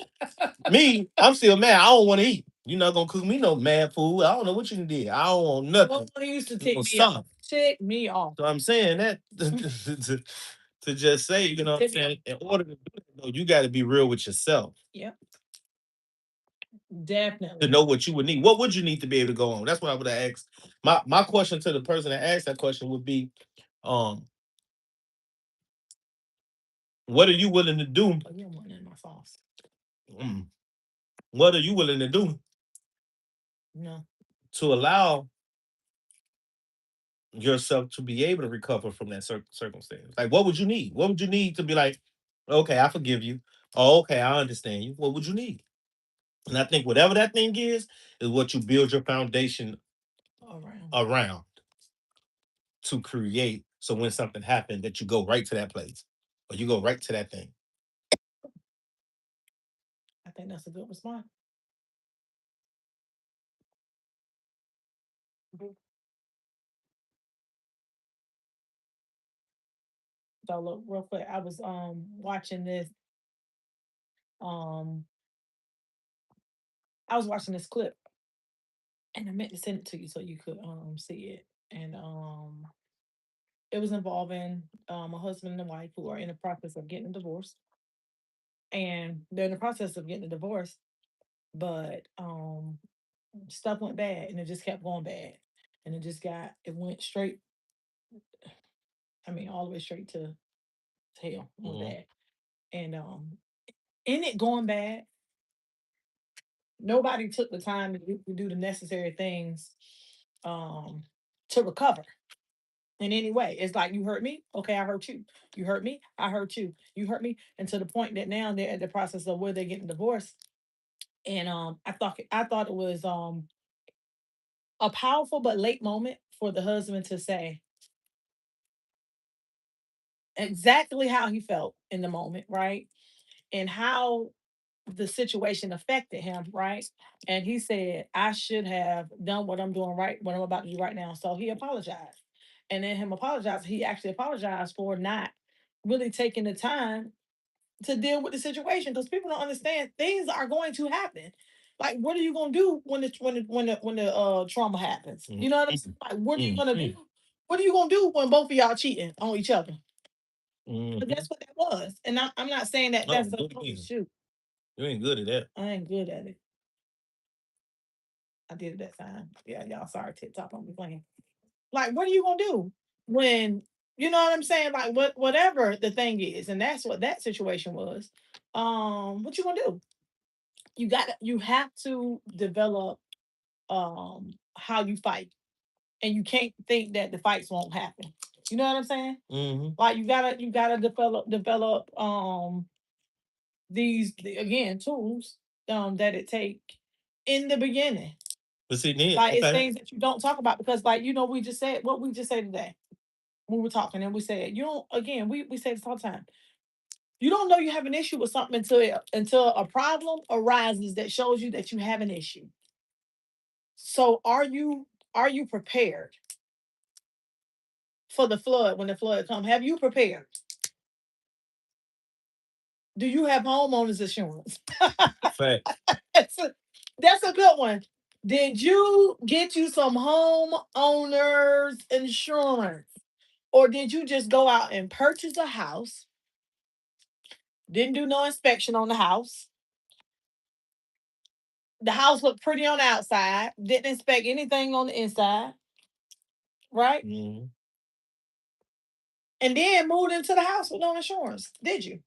Me, I'm still mad. I don't want to eat. You're not gonna cook me no mad food. I don't know what you done did. I don't want nothing. Well, he used to You tick know, me off. stop. Tick me off. So I'm saying that to just say, you know what I'm saying, in order to do that, No, you got to be real with yourself Yep, to definitely. know what you would need. What would you need to be able to go on? That's what I would have asked. My question to the person that asked that question would be, um, what are you willing to do? Oh, you don't want none of my sauce. Mm, what are you willing to do No. to allow yourself to be able to recover from that circumstance? Like, what would you need? What would you need to be like, okay, I forgive you. Oh, okay, I understand you. What would you need? And I think whatever that thing is what you build your foundation Around. around to create. So when something happened, that you go right to that place or you go right to that thing. I think that's a good response. Mhm. So look, real quick, I was watching this. Um, I was watching this clip, and I meant to send it to you so you could see it. And it was involving a husband and a wife who are in the process of getting a divorce, and they're in the process of getting a divorce, but stuff went bad, and it just kept going bad, and it went straight. I mean, all the way straight to hell with Mhm. that. And in it going bad, nobody took the time to do the necessary things um to recover in any way. It's like, you hurt me, okay, I hurt you. You hurt me, I hurt you. You hurt me, and to the point that now they're at the process of where they're getting divorced. And I thought it was a powerful but late moment for the husband to say exactly how he felt in the moment, right? And how the situation affected him, right? And he said, I should have done what I'm doing right, what I'm about to do right now. So he apologized. And then him apologized, he actually apologized for not really taking the time to deal with the situation, because people don't understand things are going to happen. Like, what are you gonna do when the trauma happens? You know what I'm saying? Like, what are you gonna do? Mhm. What are you gonna do when both of y'all cheating on each other? But Mhm. that's what that was. And I'm not saying that Oh, that's a good oh again. shoot. You ain't good at that. I ain't good at it. I did it that time. Yeah, y'all sorry, TikTok on me playing. Like, what are you gonna do when, you know what I'm saying? Like, whatever the thing is, and that's what that situation was. What you gonna do? You have to develop how you fight. And you can't think that the fights won't happen. You know what I'm saying? Mhm. Like, you gotta develop again tools that it take in the beginning. But see, then Like, it's okay. things that you don't talk about, because, like, we just said what we just said today. We were talking and we said, you don't, again, we say this all the time. You don't know you have an issue with something until a problem arises that shows you that you have an issue. So are you prepared for the flood when the flood comes? Have you prepared? Do you have homeowners insurance? Fact. that's a, that's a good one. Did you get you some homeowners insurance? Or did you just go out and purchase a house, didn't do no inspection on the house? The house looked pretty on the outside, didn't inspect anything on the inside, right? Mhm. And then moved into the house with no insurance. Did you?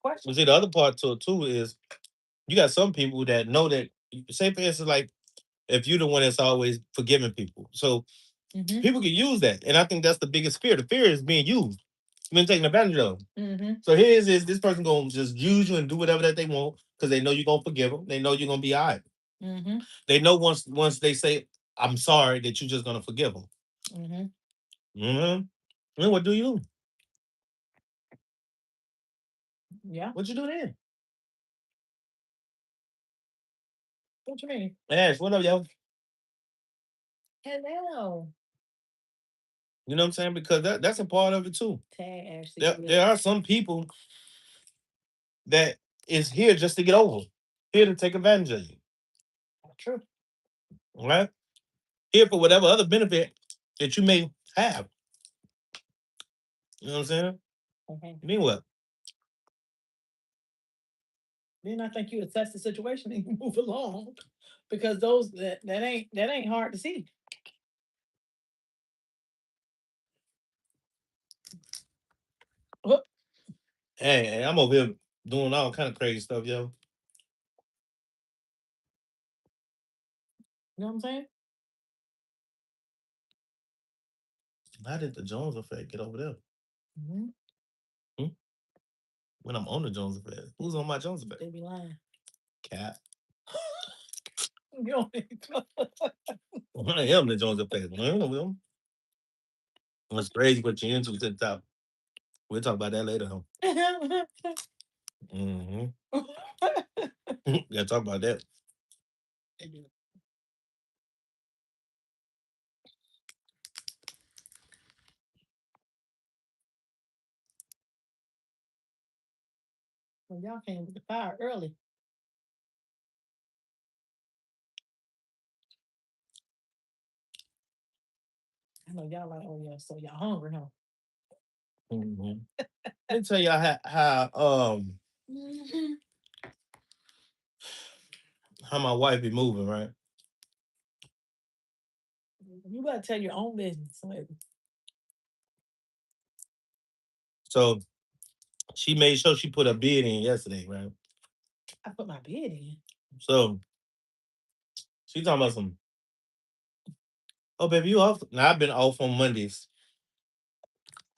But Question. see, the other part to it too is you got some people that know that. Say for instance, like if you're the one that's always forgiving people, so Mm-hmm. people can use that, and I think that's the biggest fear. The fear is being used, being taken advantage of. Mm-hmm. So here's is this person gonna just use you and do whatever that they want because they know you're gonna forgive them. They know you're gonna be all right. Mm-hmm. They know once they say I'm sorry that you're just gonna forgive them. Mm-hmm. Mm-hmm. And what do you? Yeah. What you do then? What you mean? Ash, what up, yo? Hello. You know what I'm saying? Because that's a part of it too. Tag Ashley There are some people that is here just to get over, here to take advantage of you, True. right? Here for whatever other benefit that you may have. You know what I'm saying? Okay. You mean what? Then I think you assess the situation and you move along because that ain't hard to see. Oh, Hey, I'm over here doing all kind of crazy stuff, yo. you know what I'm saying? How did the Jones effect get over there? Mm-hmm. Hmm? When I'm on the Jones effect, who's on my Jones effect? They be lying. Cat. You don't I am the Jones effect. I don't know them. It's crazy what you into to the top. We'll talk about that later. Mm-hmm. Yeah, talk about that. Well, y'all came with the fire early. I know y'all like, oh yeah, so y'all hungry, huh? Mm-hmm. Let me tell y'all Mhm. how my wife be moving, right? You better tell your own business. Maybe. So she made sure she put a bid in yesterday, right? I put my bid in. So she talking about some. Oh, baby, you off? Now I've been off on Mondays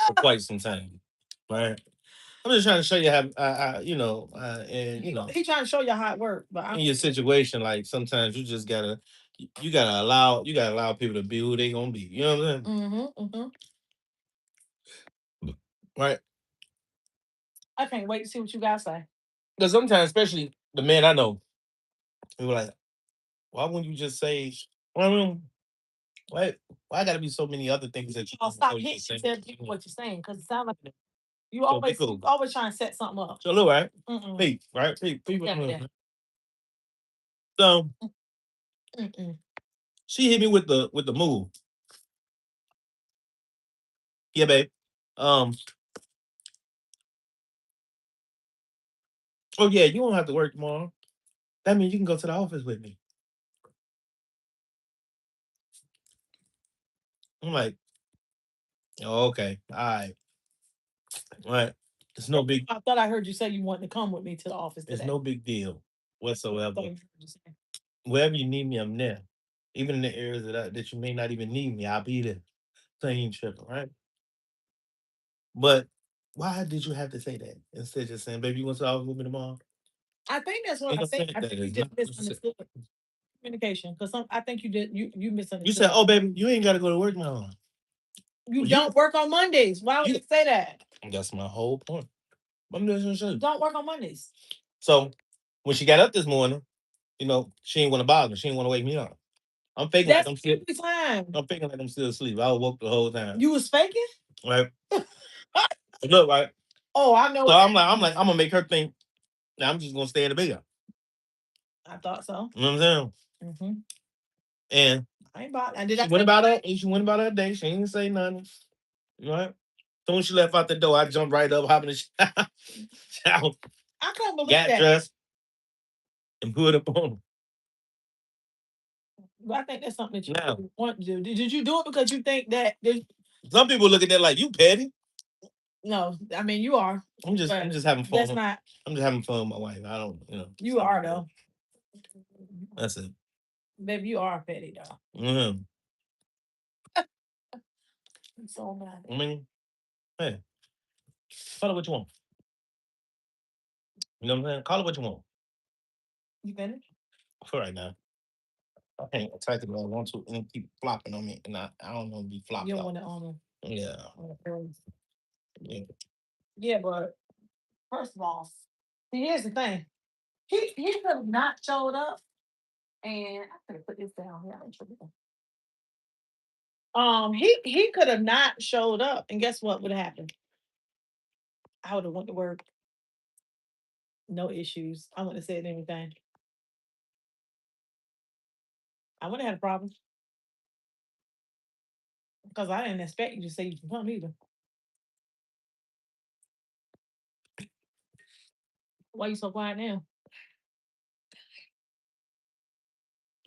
for quite some time, right? I'm just trying to show you how, and He trying to show you how it works, but in your situation, like sometimes you just gotta, you gotta allow people to be who they gonna be. You know what I'm saying? Mm-hmm. Right? I can't wait to see what you guys say. Because sometimes, especially the men I know, they were like, why wouldn't you just say, well, why, why gotta be so many other things that you I'll do stop before you hitting say? and tell people what you're saying because it sounds like So be cool. you always trying to set something up. So look, right? Mm-mm. Pete, right? Pete, Yeah, yeah. So Mm-mm. she hit me with the move. Yeah, babe. Um. Oh yeah, you don't have to work tomorrow. That means you can go to the office with me. I'm like, oh, okay, all right. It's no big. I thought I heard you say you wanted to come with me to the office It's today. no big deal I whatsoever. thought you heard you say. Wherever you need me, I'm there. Even in the areas that you may not even need me, I'll be there. Same tripping, right? But why did you have to say that instead of just saying, "Baby, you want to the office with me tomorrow"? I think that's what You I know said. I that think you is just not. misunderstood communication because I think you did you You misunderstood. said, "Oh, baby, you ain't got to go to work tomorrow." You Well, don't work on Mondays. Why would you you say that? that's my whole point. I'm just gonna show You you. don't work on Mondays. So when she got up this morning, she ain't want to bother me. She ain't want to wake me up. I'm faking like That's I'm still. every time. I'm faking like I'm still asleep. I was woke the whole time. You was faking? Right? Look, right. Oh, I know. So I'm gonna make her think that I'm just gonna stay in the bed. I thought so. You know what I'm saying? Mm-hmm. And I ain't about. And did she I went say about her. She went about her day. She ain't say nothing. Right? So when she left out the door, I jumped right up, hopped in the shower, I can't believe got that. dressed, and put up on. But I think that's something that you Now, really want to do. Did you do it because you think that there's some people look at that like you petty. no, I mean you are. I'm But just having that's fun. not I'm just having fun with my wife. I don't, you are though. That's it. Baby, you are petty though. Mhm. I'm so mad. I mean, hey, call it what you want. You know what I'm saying? Call it what you want You finished? for right now. I can't attack it if I want to and keep flopping on me, and I don't want to be flopped You don't out. want to Yeah, on the curls. yeah. Yeah, but first of all, see, here's the thing. He could have not showed up, and I could put this down here. He could have not showed up, and guess what would have happened? I would have went to work, no issues. I wouldn't have said anything. I wouldn't have had a problem because I didn't expect you to say you can come either. Why you so quiet now?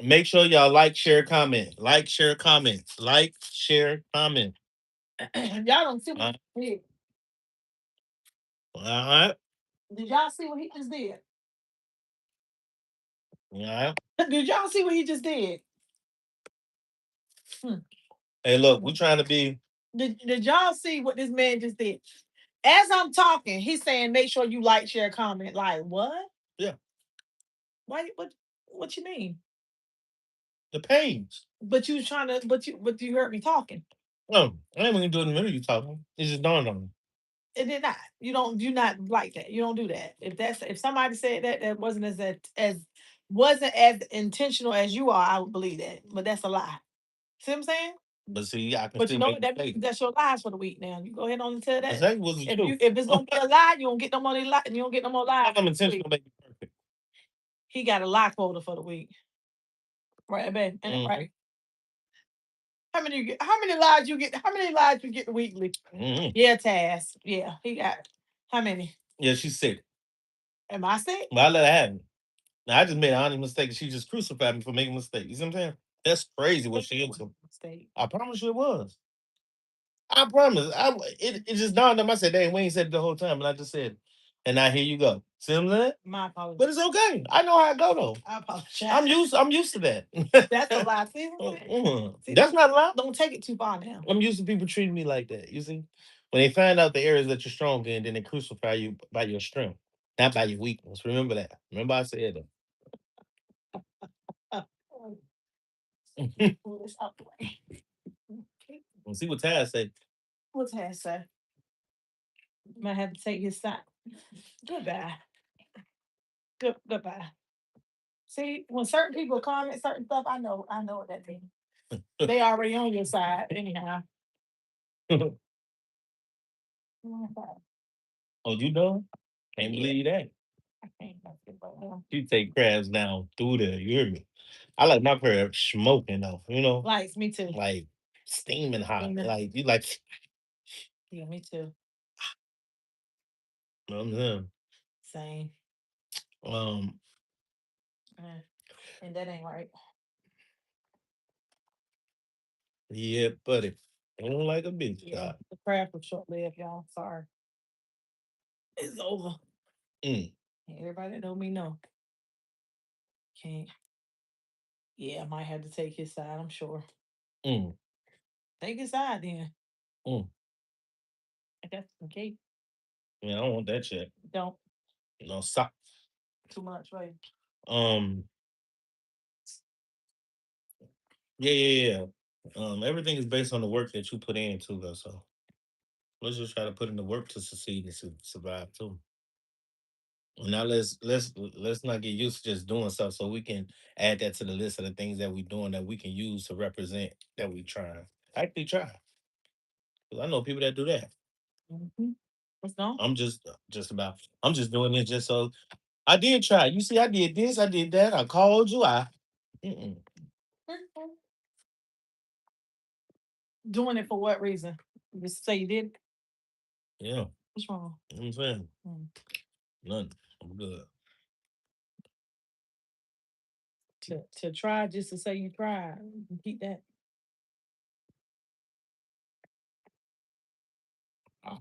Make sure y'all like, share, comment. Like, share, comment. Like, share, comment. Y'all don't see Uh, what he did. all right. Did y'all see what he just did? All right. Did y'all see what he just did? Hey, look, we trying to be. Did y'all see what this man just did? As I'm talking, he's saying, make sure you like, share, comment. Like, what? Yeah. Why? What you mean? The page. But you trying to, but you heard me talking. No, I ain't even doing the middle you talking. It just dawned on me. It did not. You not like that. You don't do that. If somebody said that wasn't as wasn't as intentional as you are, I would believe that. But that's a lie. See what I'm saying? But see, I can But you still know make what that mistakes. means? That's your lies for the week now. You go ahead on and tell that. Exactly what's the truth. If it's gonna be a lie, you don't get no more lie. You don't get no more lies. I'm intentional to make it perfect. He got a lie quota for the week. Right, babe? And Mhm. right. How many you get? How many lies you get? How many lies you get weekly? Mhm. Yeah, Taz. Yeah, he got how many? Yeah, she's sick. Am I sick? But I let her have it. Now I just made an honest mistake. She just crucified me for making a mistake. You see what I'm saying? That's crazy what she into. Mistake. I promise you it was. I promise. It just dawned on me. I said, dang, we ain't said it the whole time, but I just said, and now here you go. See what I'm saying? My apologies. But it's okay. I know how it go though. I apologize. I'm used to that. That's a lie. See, See, That's not a lie. don't take it too far now. I'm used to people treating me like that. You see, when they find out the areas that you're strong in, then they crucify you by your strength, not by your weakness. Remember that. Remember I said Uh, that. pull this out the way. Okay. We'll see what Taz say. What's that say? Might have to take his side. Goodbye. Goodbye. See, when certain people comment certain stuff, I know what that means. They already on your side anyhow. Oh, you know? Can't Yeah. believe that. I can't help it, but, You take crabs down through there. You hear me? I like my crab smoking though. You know, likes me too. like steaming hot. Steaming. Like you like. Yeah, me too. You know what I'm saying? Same. Um, And that ain't right. yeah, buddy. I don't like a bitch. Yeah, the craft was short lived, y'all. Sorry. It's over. Mm, Everybody that know me know. Can't. Yeah, I might have to take his side, I'm sure. mm, Take his side then. mm. I guess okay. Yeah, I don't want that shit. Don't No, stop. too much, right? Um, yeah. Everything is based on the work that you put in too, though. So let's just try to put in the work to succeed and survive too. Now let's not get used to just doing stuff, so we can add that to the list of the things that we're doing that we can use to represent that we try. Actually, try. 'Cause I know people that do that. Mm-hmm. What's on? Just about. I'm just doing it just so I did try. You see, I did this, I did that. I called you. Mm-mm. Doing it for what reason? Just say you did. Yeah, What's wrong? you know what I'm saying Mm. nothing. I'm good. To try just to say you tried. Keep that. Ah,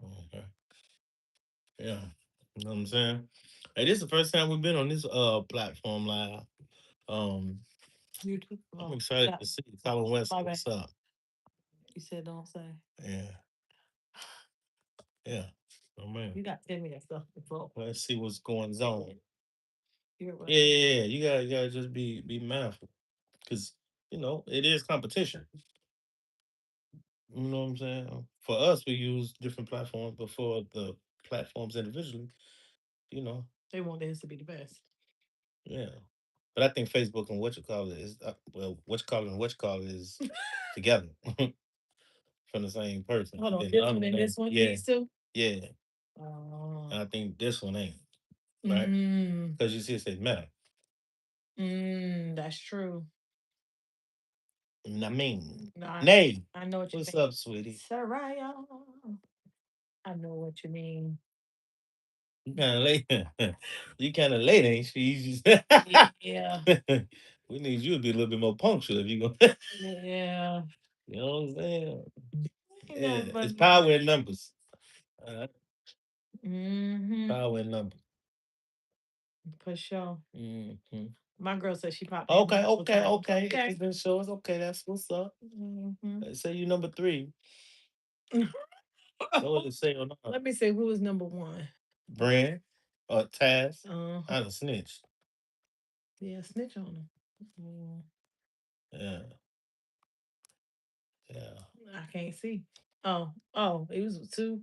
okay. Yeah, you know what I'm saying. Hey, this is the first time we've been on this platform live. Um, YouTube. I'm Oh, excited yeah. to see Colin West. My bad. What's up? You said don't say. Yeah, yeah. Oh man. You got to tell me that stuff before. Let's see what's going on. Hear what- Yeah. You gotta just be mindful because it is competition. You know what I'm saying? For us, we use different platforms, but for the platforms individually, you know, They want theirs to be the best. yeah. But I think Facebook and what you call it is what you call it and what you call it is together from the same person. Hold on, Then the this other one and one ain't. this one, Yeah, these two. yeah. Oh. And I think this one ain't right Mm, because you see it says meta. that's true. I mean, No, Nay, I know what you what's mean. up, sweetie? Soraya. I know what you mean. You kind of late. You kind of late, ain't she? Yeah, We need you to be a little bit more punctual if you go. yeah. You know what I'm saying? Ain't Yeah, nothing it's but power in numbers. Uh, mm-hmm, Power in numbers. for sure. Hmm. My girl said she popped in Okay, multiple okay, times. okay. Okay. It's been shows. Okay, that's what's up. Hmm. Let's say you number three. Know what to say or not. Let me see who is number one. Brand or Taz. Uh, I done snitched. yeah, snitch on him. Mm, Yeah, yeah. I can't see. Oh, it was two.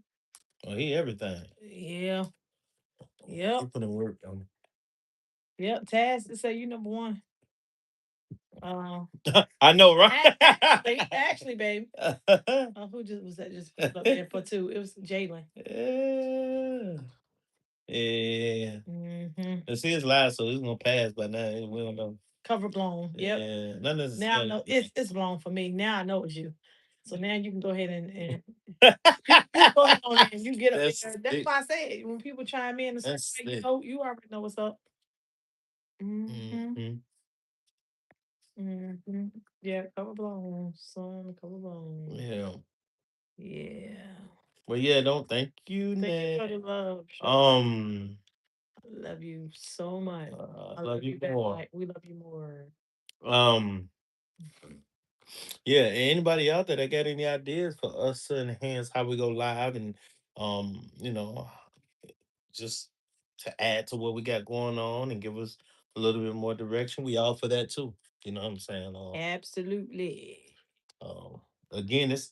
Well, he everything. Yeah, He yep, put in work on yep. Taz to say you number one. it. I know, right? Actually, babe. Who just was that? Just pulled up there for two. It was Jalen. Yeah. Yeah. Mm-hmm. It's his last, so he's gonna pass by now. We don't know. Cover blown. Yep. Yeah, not Now I necessarily. know it's blown for me. Now I know it's you. So now you can go ahead and you go ahead on and you get up That's there. That's it. why I say when people chime in and say, That's you it. know, you already know what's up. Mm-hmm. Hmm. Mm-hmm. Yeah, cover blown, son, cover blown. Yeah. Yeah. Well, yeah. Don't thank you, Thank you Ned. for the love, Sherrod. Um. Love you so much. I Love love you you back more. like we love you more. Um. Yeah. Anybody out there that got any ideas for us to enhance how we go live and you know, just to add to what we got going on and give us a little bit more direction. We all for that too. You know what I'm saying? Absolutely. Um, Again, it's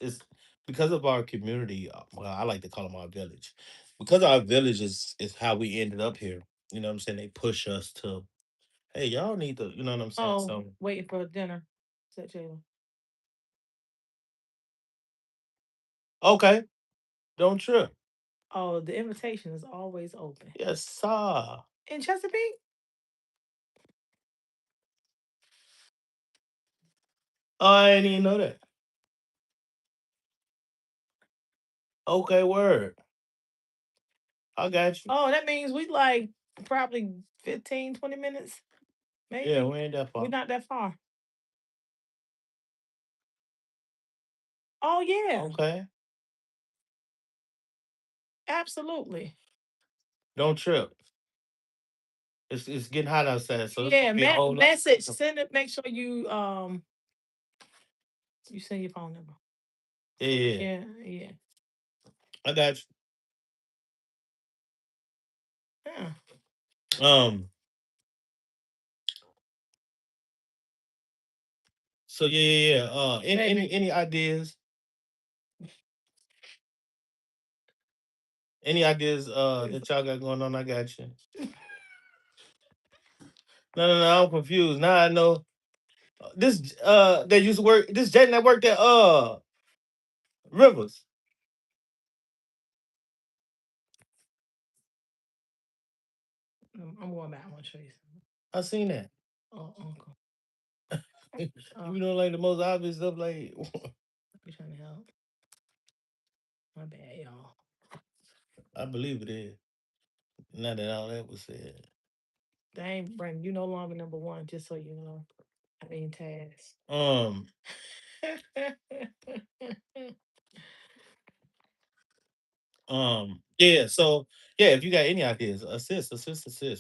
because of our community. Well, I like to call them our village, because our village is how we ended up here. You know what I'm saying? They push us to, hey, y'all need to. You know what I'm saying? Oh, So waiting for dinner. Said Jayla. okay, don't trip. Oh, the invitation is always open. Yes, sir. In Chesapeake? Oh, I didn't even know that. Okay, word. I got you. Oh, that means we like probably 15, 20 minutes, Yeah, maybe. we ain't that We're far. not that far. Oh yeah, Okay, absolutely. don't trip. It's getting hot outside, so it's gonna Yeah, be a whole lot. message. Send it. Make sure you send your phone number. Yeah, So we yeah, can yeah. I got Yeah. you. So yeah, yeah, yeah. Any Baby. any ideas? Any ideas that y'all got going on? I got you. No, no, no. I'm confused. Now I know this. That used to work. This Jaden that worked at Rivers. I'm going back. I want to show you something. I seen that. Oh, uncle. Oh, You know, like the most obvious stuff. Like we trying to help. My bad, y'all. I believe it is. Not that all that was said. Dang, Brandon, you no longer number one, just so you know. I mean, Taz. Um, yeah. So yeah, if you got any ideas, assist.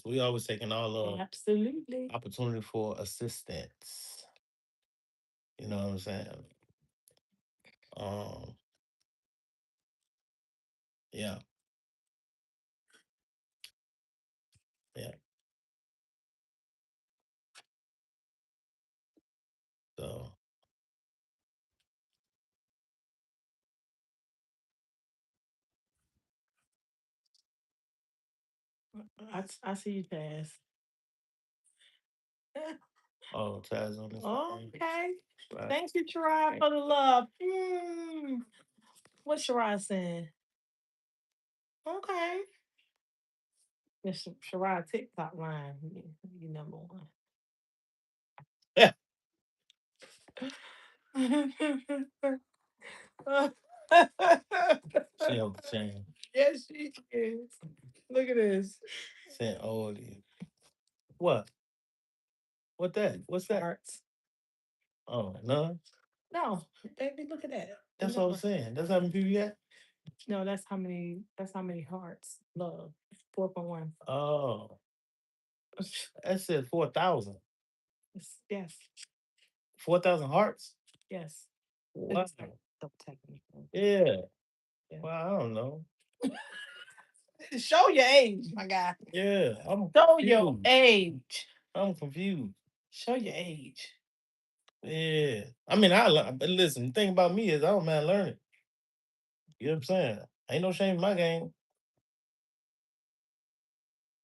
We always taking all Absolutely. opportunity for assistance. You know what I'm saying? Um, yeah, yeah. So I see you, Taz. oh, Taz on this thing. Okay. Right. Thank you, Sherrod, for the love. Mm. What's Sherrod saying? Okay. It's Sherrod TikTok line. You number one. Yeah. She off the chain. Yes, she is. Look at this. Saying, oh, what? What that? What's that? Hearts. Oh, no. No, baby, look at that. The That's what I was number. saying. That's how many people you got? No, that's how many. That's how many hearts. Love. 4.1. Oh, that said 4,000. Yes. 4,000 hearts? Yes. Wow. Double tapping. Yeah. Yeah. Well, I don't know. Show your age, my guy. Yeah, I'm Show your confused. age. I'm confused. Show your age. Yeah. I mean, I learn, but listen, the thing about me is I don't mind learning. You know what I'm saying? Ain't no shame in my game.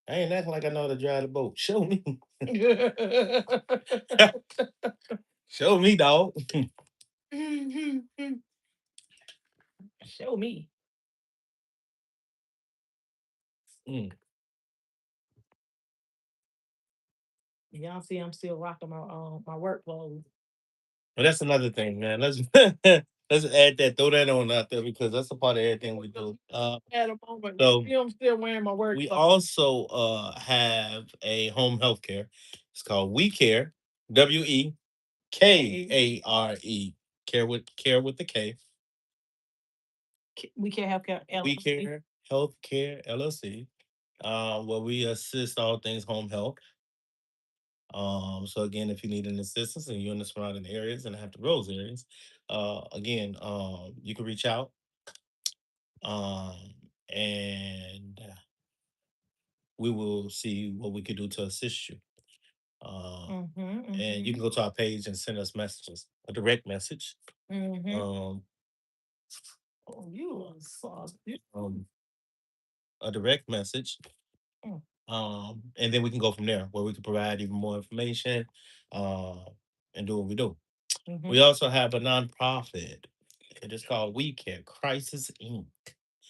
I ain't acting like I know how to drive the boat. Show me. Show me, dog. Show me. Mm. Y'all see, I'm still rocking my work clothes. But that's another thing, man. Let's let's add that, throw that on out there because that's a part of everything we do. At a moment, So see, I'm still wearing my work we clothes. also have a home health care. It's called We Care, WEKARE, care with the K. We can't have care. We LLC. Care Healthcare LLC, where we assist all things home health. So again, if you need an assistance and you're in the surrounding areas and have to those areas, again, you can reach out. Um, and we will see what we could do to assist you. And you can go to our page and send us messages, a direct message. Um, Oh, you are soft. um, a direct message. Mm. And then we can go from there where we can provide even more information, uh, and do what we do. We also have a nonprofit. It is called We Care Crisis Inc.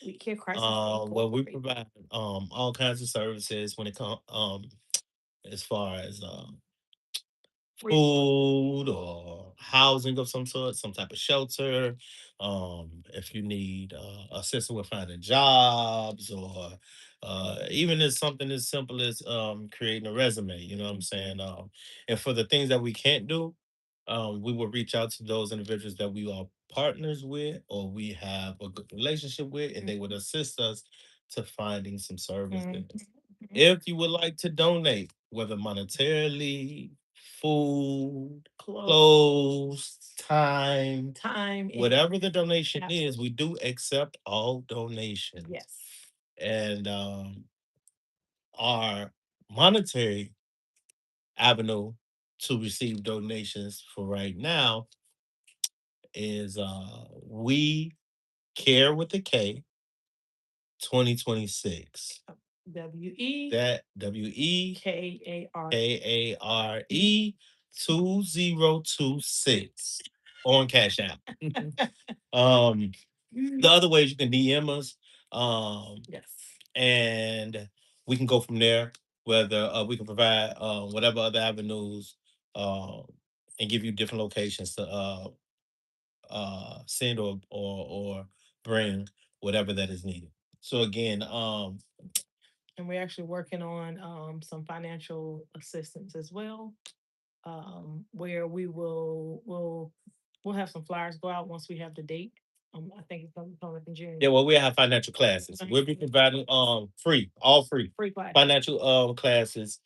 We care crisis. Where we provide all kinds of services when it comes as far as food or housing of some sort, some type of shelter. If you need assistance with finding jobs or even as something as simple as creating a resume, you know what I'm saying? And for the things that we can't do, we will reach out to those individuals that we are partners with or we have a good relationship with, and they would assist us to finding some services. If you would like to donate, whether monetarily, food, clothes, time, time, whatever the donation is, absolutely. we do accept all donations. Yes. And our monetary avenue to receive donations for right now is We Care with the K 2026. WE That WEKARE KAR. 2026 on Cash App. um, the other ways you can DM us, Yes. and we can go from there. Whether we can provide whatever other avenues, uh, and give you different locations to send or bring whatever that is needed. So again, And we're actually working on some financial assistance as well, where we'll have some flyers go out once we have the date. I think it's coming in June. yeah, well, we have financial classes. We'll be providing free, all free Free class. financial classes,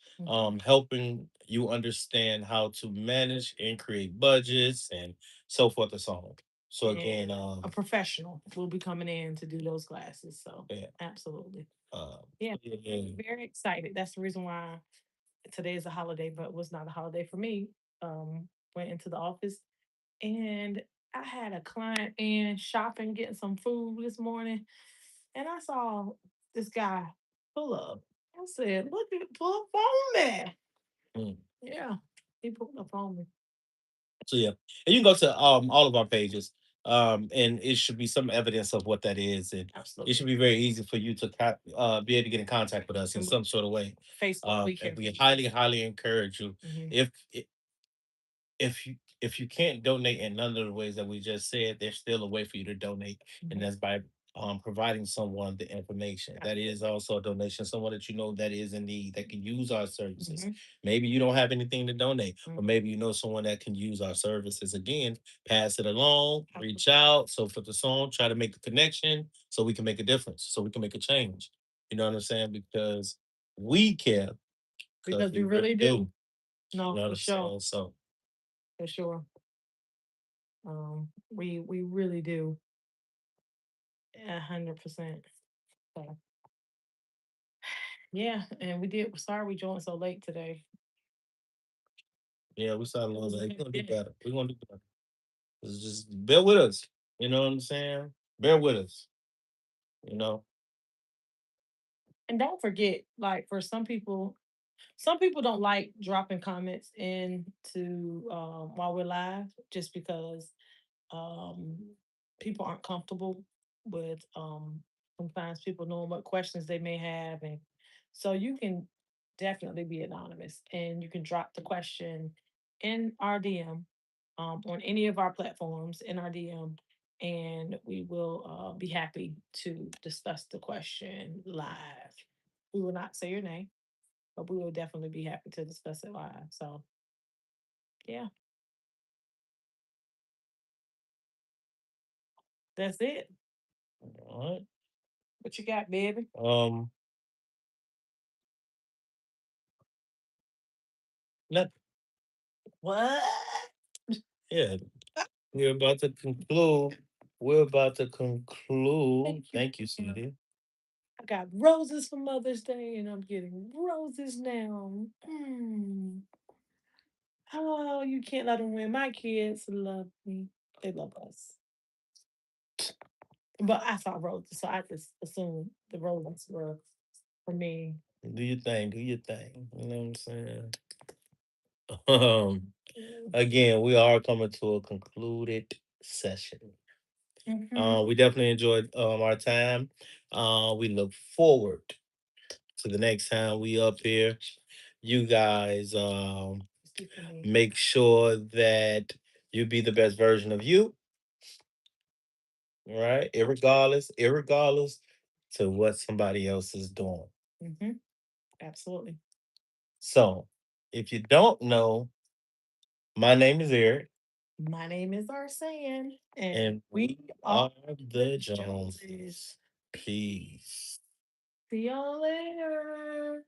helping you understand how to manage and create budgets and so forth and so on. So again, A professional will be coming in to do those classes. So yeah, absolutely. yeah, Very excited. That's the reason why today is a holiday, but it was not a holiday for me. Went into the office and I had a client in shopping, getting some food this morning, and I saw this guy pull up. I said, "Look at pull up on me." mm. Yeah, he pulled up on me. So yeah, and you can go to all of our pages, and it should be some evidence of what that is, and it should Absolutely. be very easy for you to be able to get in contact with us in some sort of way. Facebook, we And care. we highly encourage you if if you can't donate in none of the ways that we just said, there's still a way for you to donate, and that's by providing someone the information. That is also a donation, someone that you know that is in need, that can use our services. Mhm, Maybe you don't have anything to donate, mm, or maybe you know someone that can use our services. Again, pass it along, reach absolutely. out. So for the song, try to make the connection so we can make a difference, so we can make a change. You know what I'm saying? Because we care, because Because we we really really do. do. You No, know what for I'm sure, saying? So for sure. We really do. 100%. So, yeah, and we did. Sorry we joined so late today. yeah, we saw a It little was a like, we're good gonna do day. better. We're gonna do better. Just bear with us. You know what I'm saying? Bear with us. You know. And don't forget, like for some people don't like dropping comments into while we're live just because um people aren't comfortable with sometimes people knowing what questions they may have, and so you can definitely be anonymous and you can drop the question in our DM on any of our platforms in our DM, and we will be happy to discuss the question live. We will not say your name, but we will definitely be happy to discuss it live. So yeah, that's it. All What you got, baby? right. Not What? yeah. We're about to conclude. We're about to Thank conclude. you. Thank you, Ma'am. sweetie. I got roses for Mother's Day, and I'm getting roses now. Oh, you can't let them win. My kids love me. They love us. But I saw roses, so I just assumed the roses were for me. Do your thing. Do your thing. You know what I'm saying? Um. Again, we are coming to a concluded session. Mm-hmm. We definitely enjoyed our time. We look forward to the next time we up here. You guys For me. make sure that you be the best version of you, right? Irregardless to what somebody else is doing. Mm-hmm. Absolutely. So, if you don't know, my name is Eric, My name is Arsan, and and we we are are the the Joneses. Joneses. Peace. See y'all later.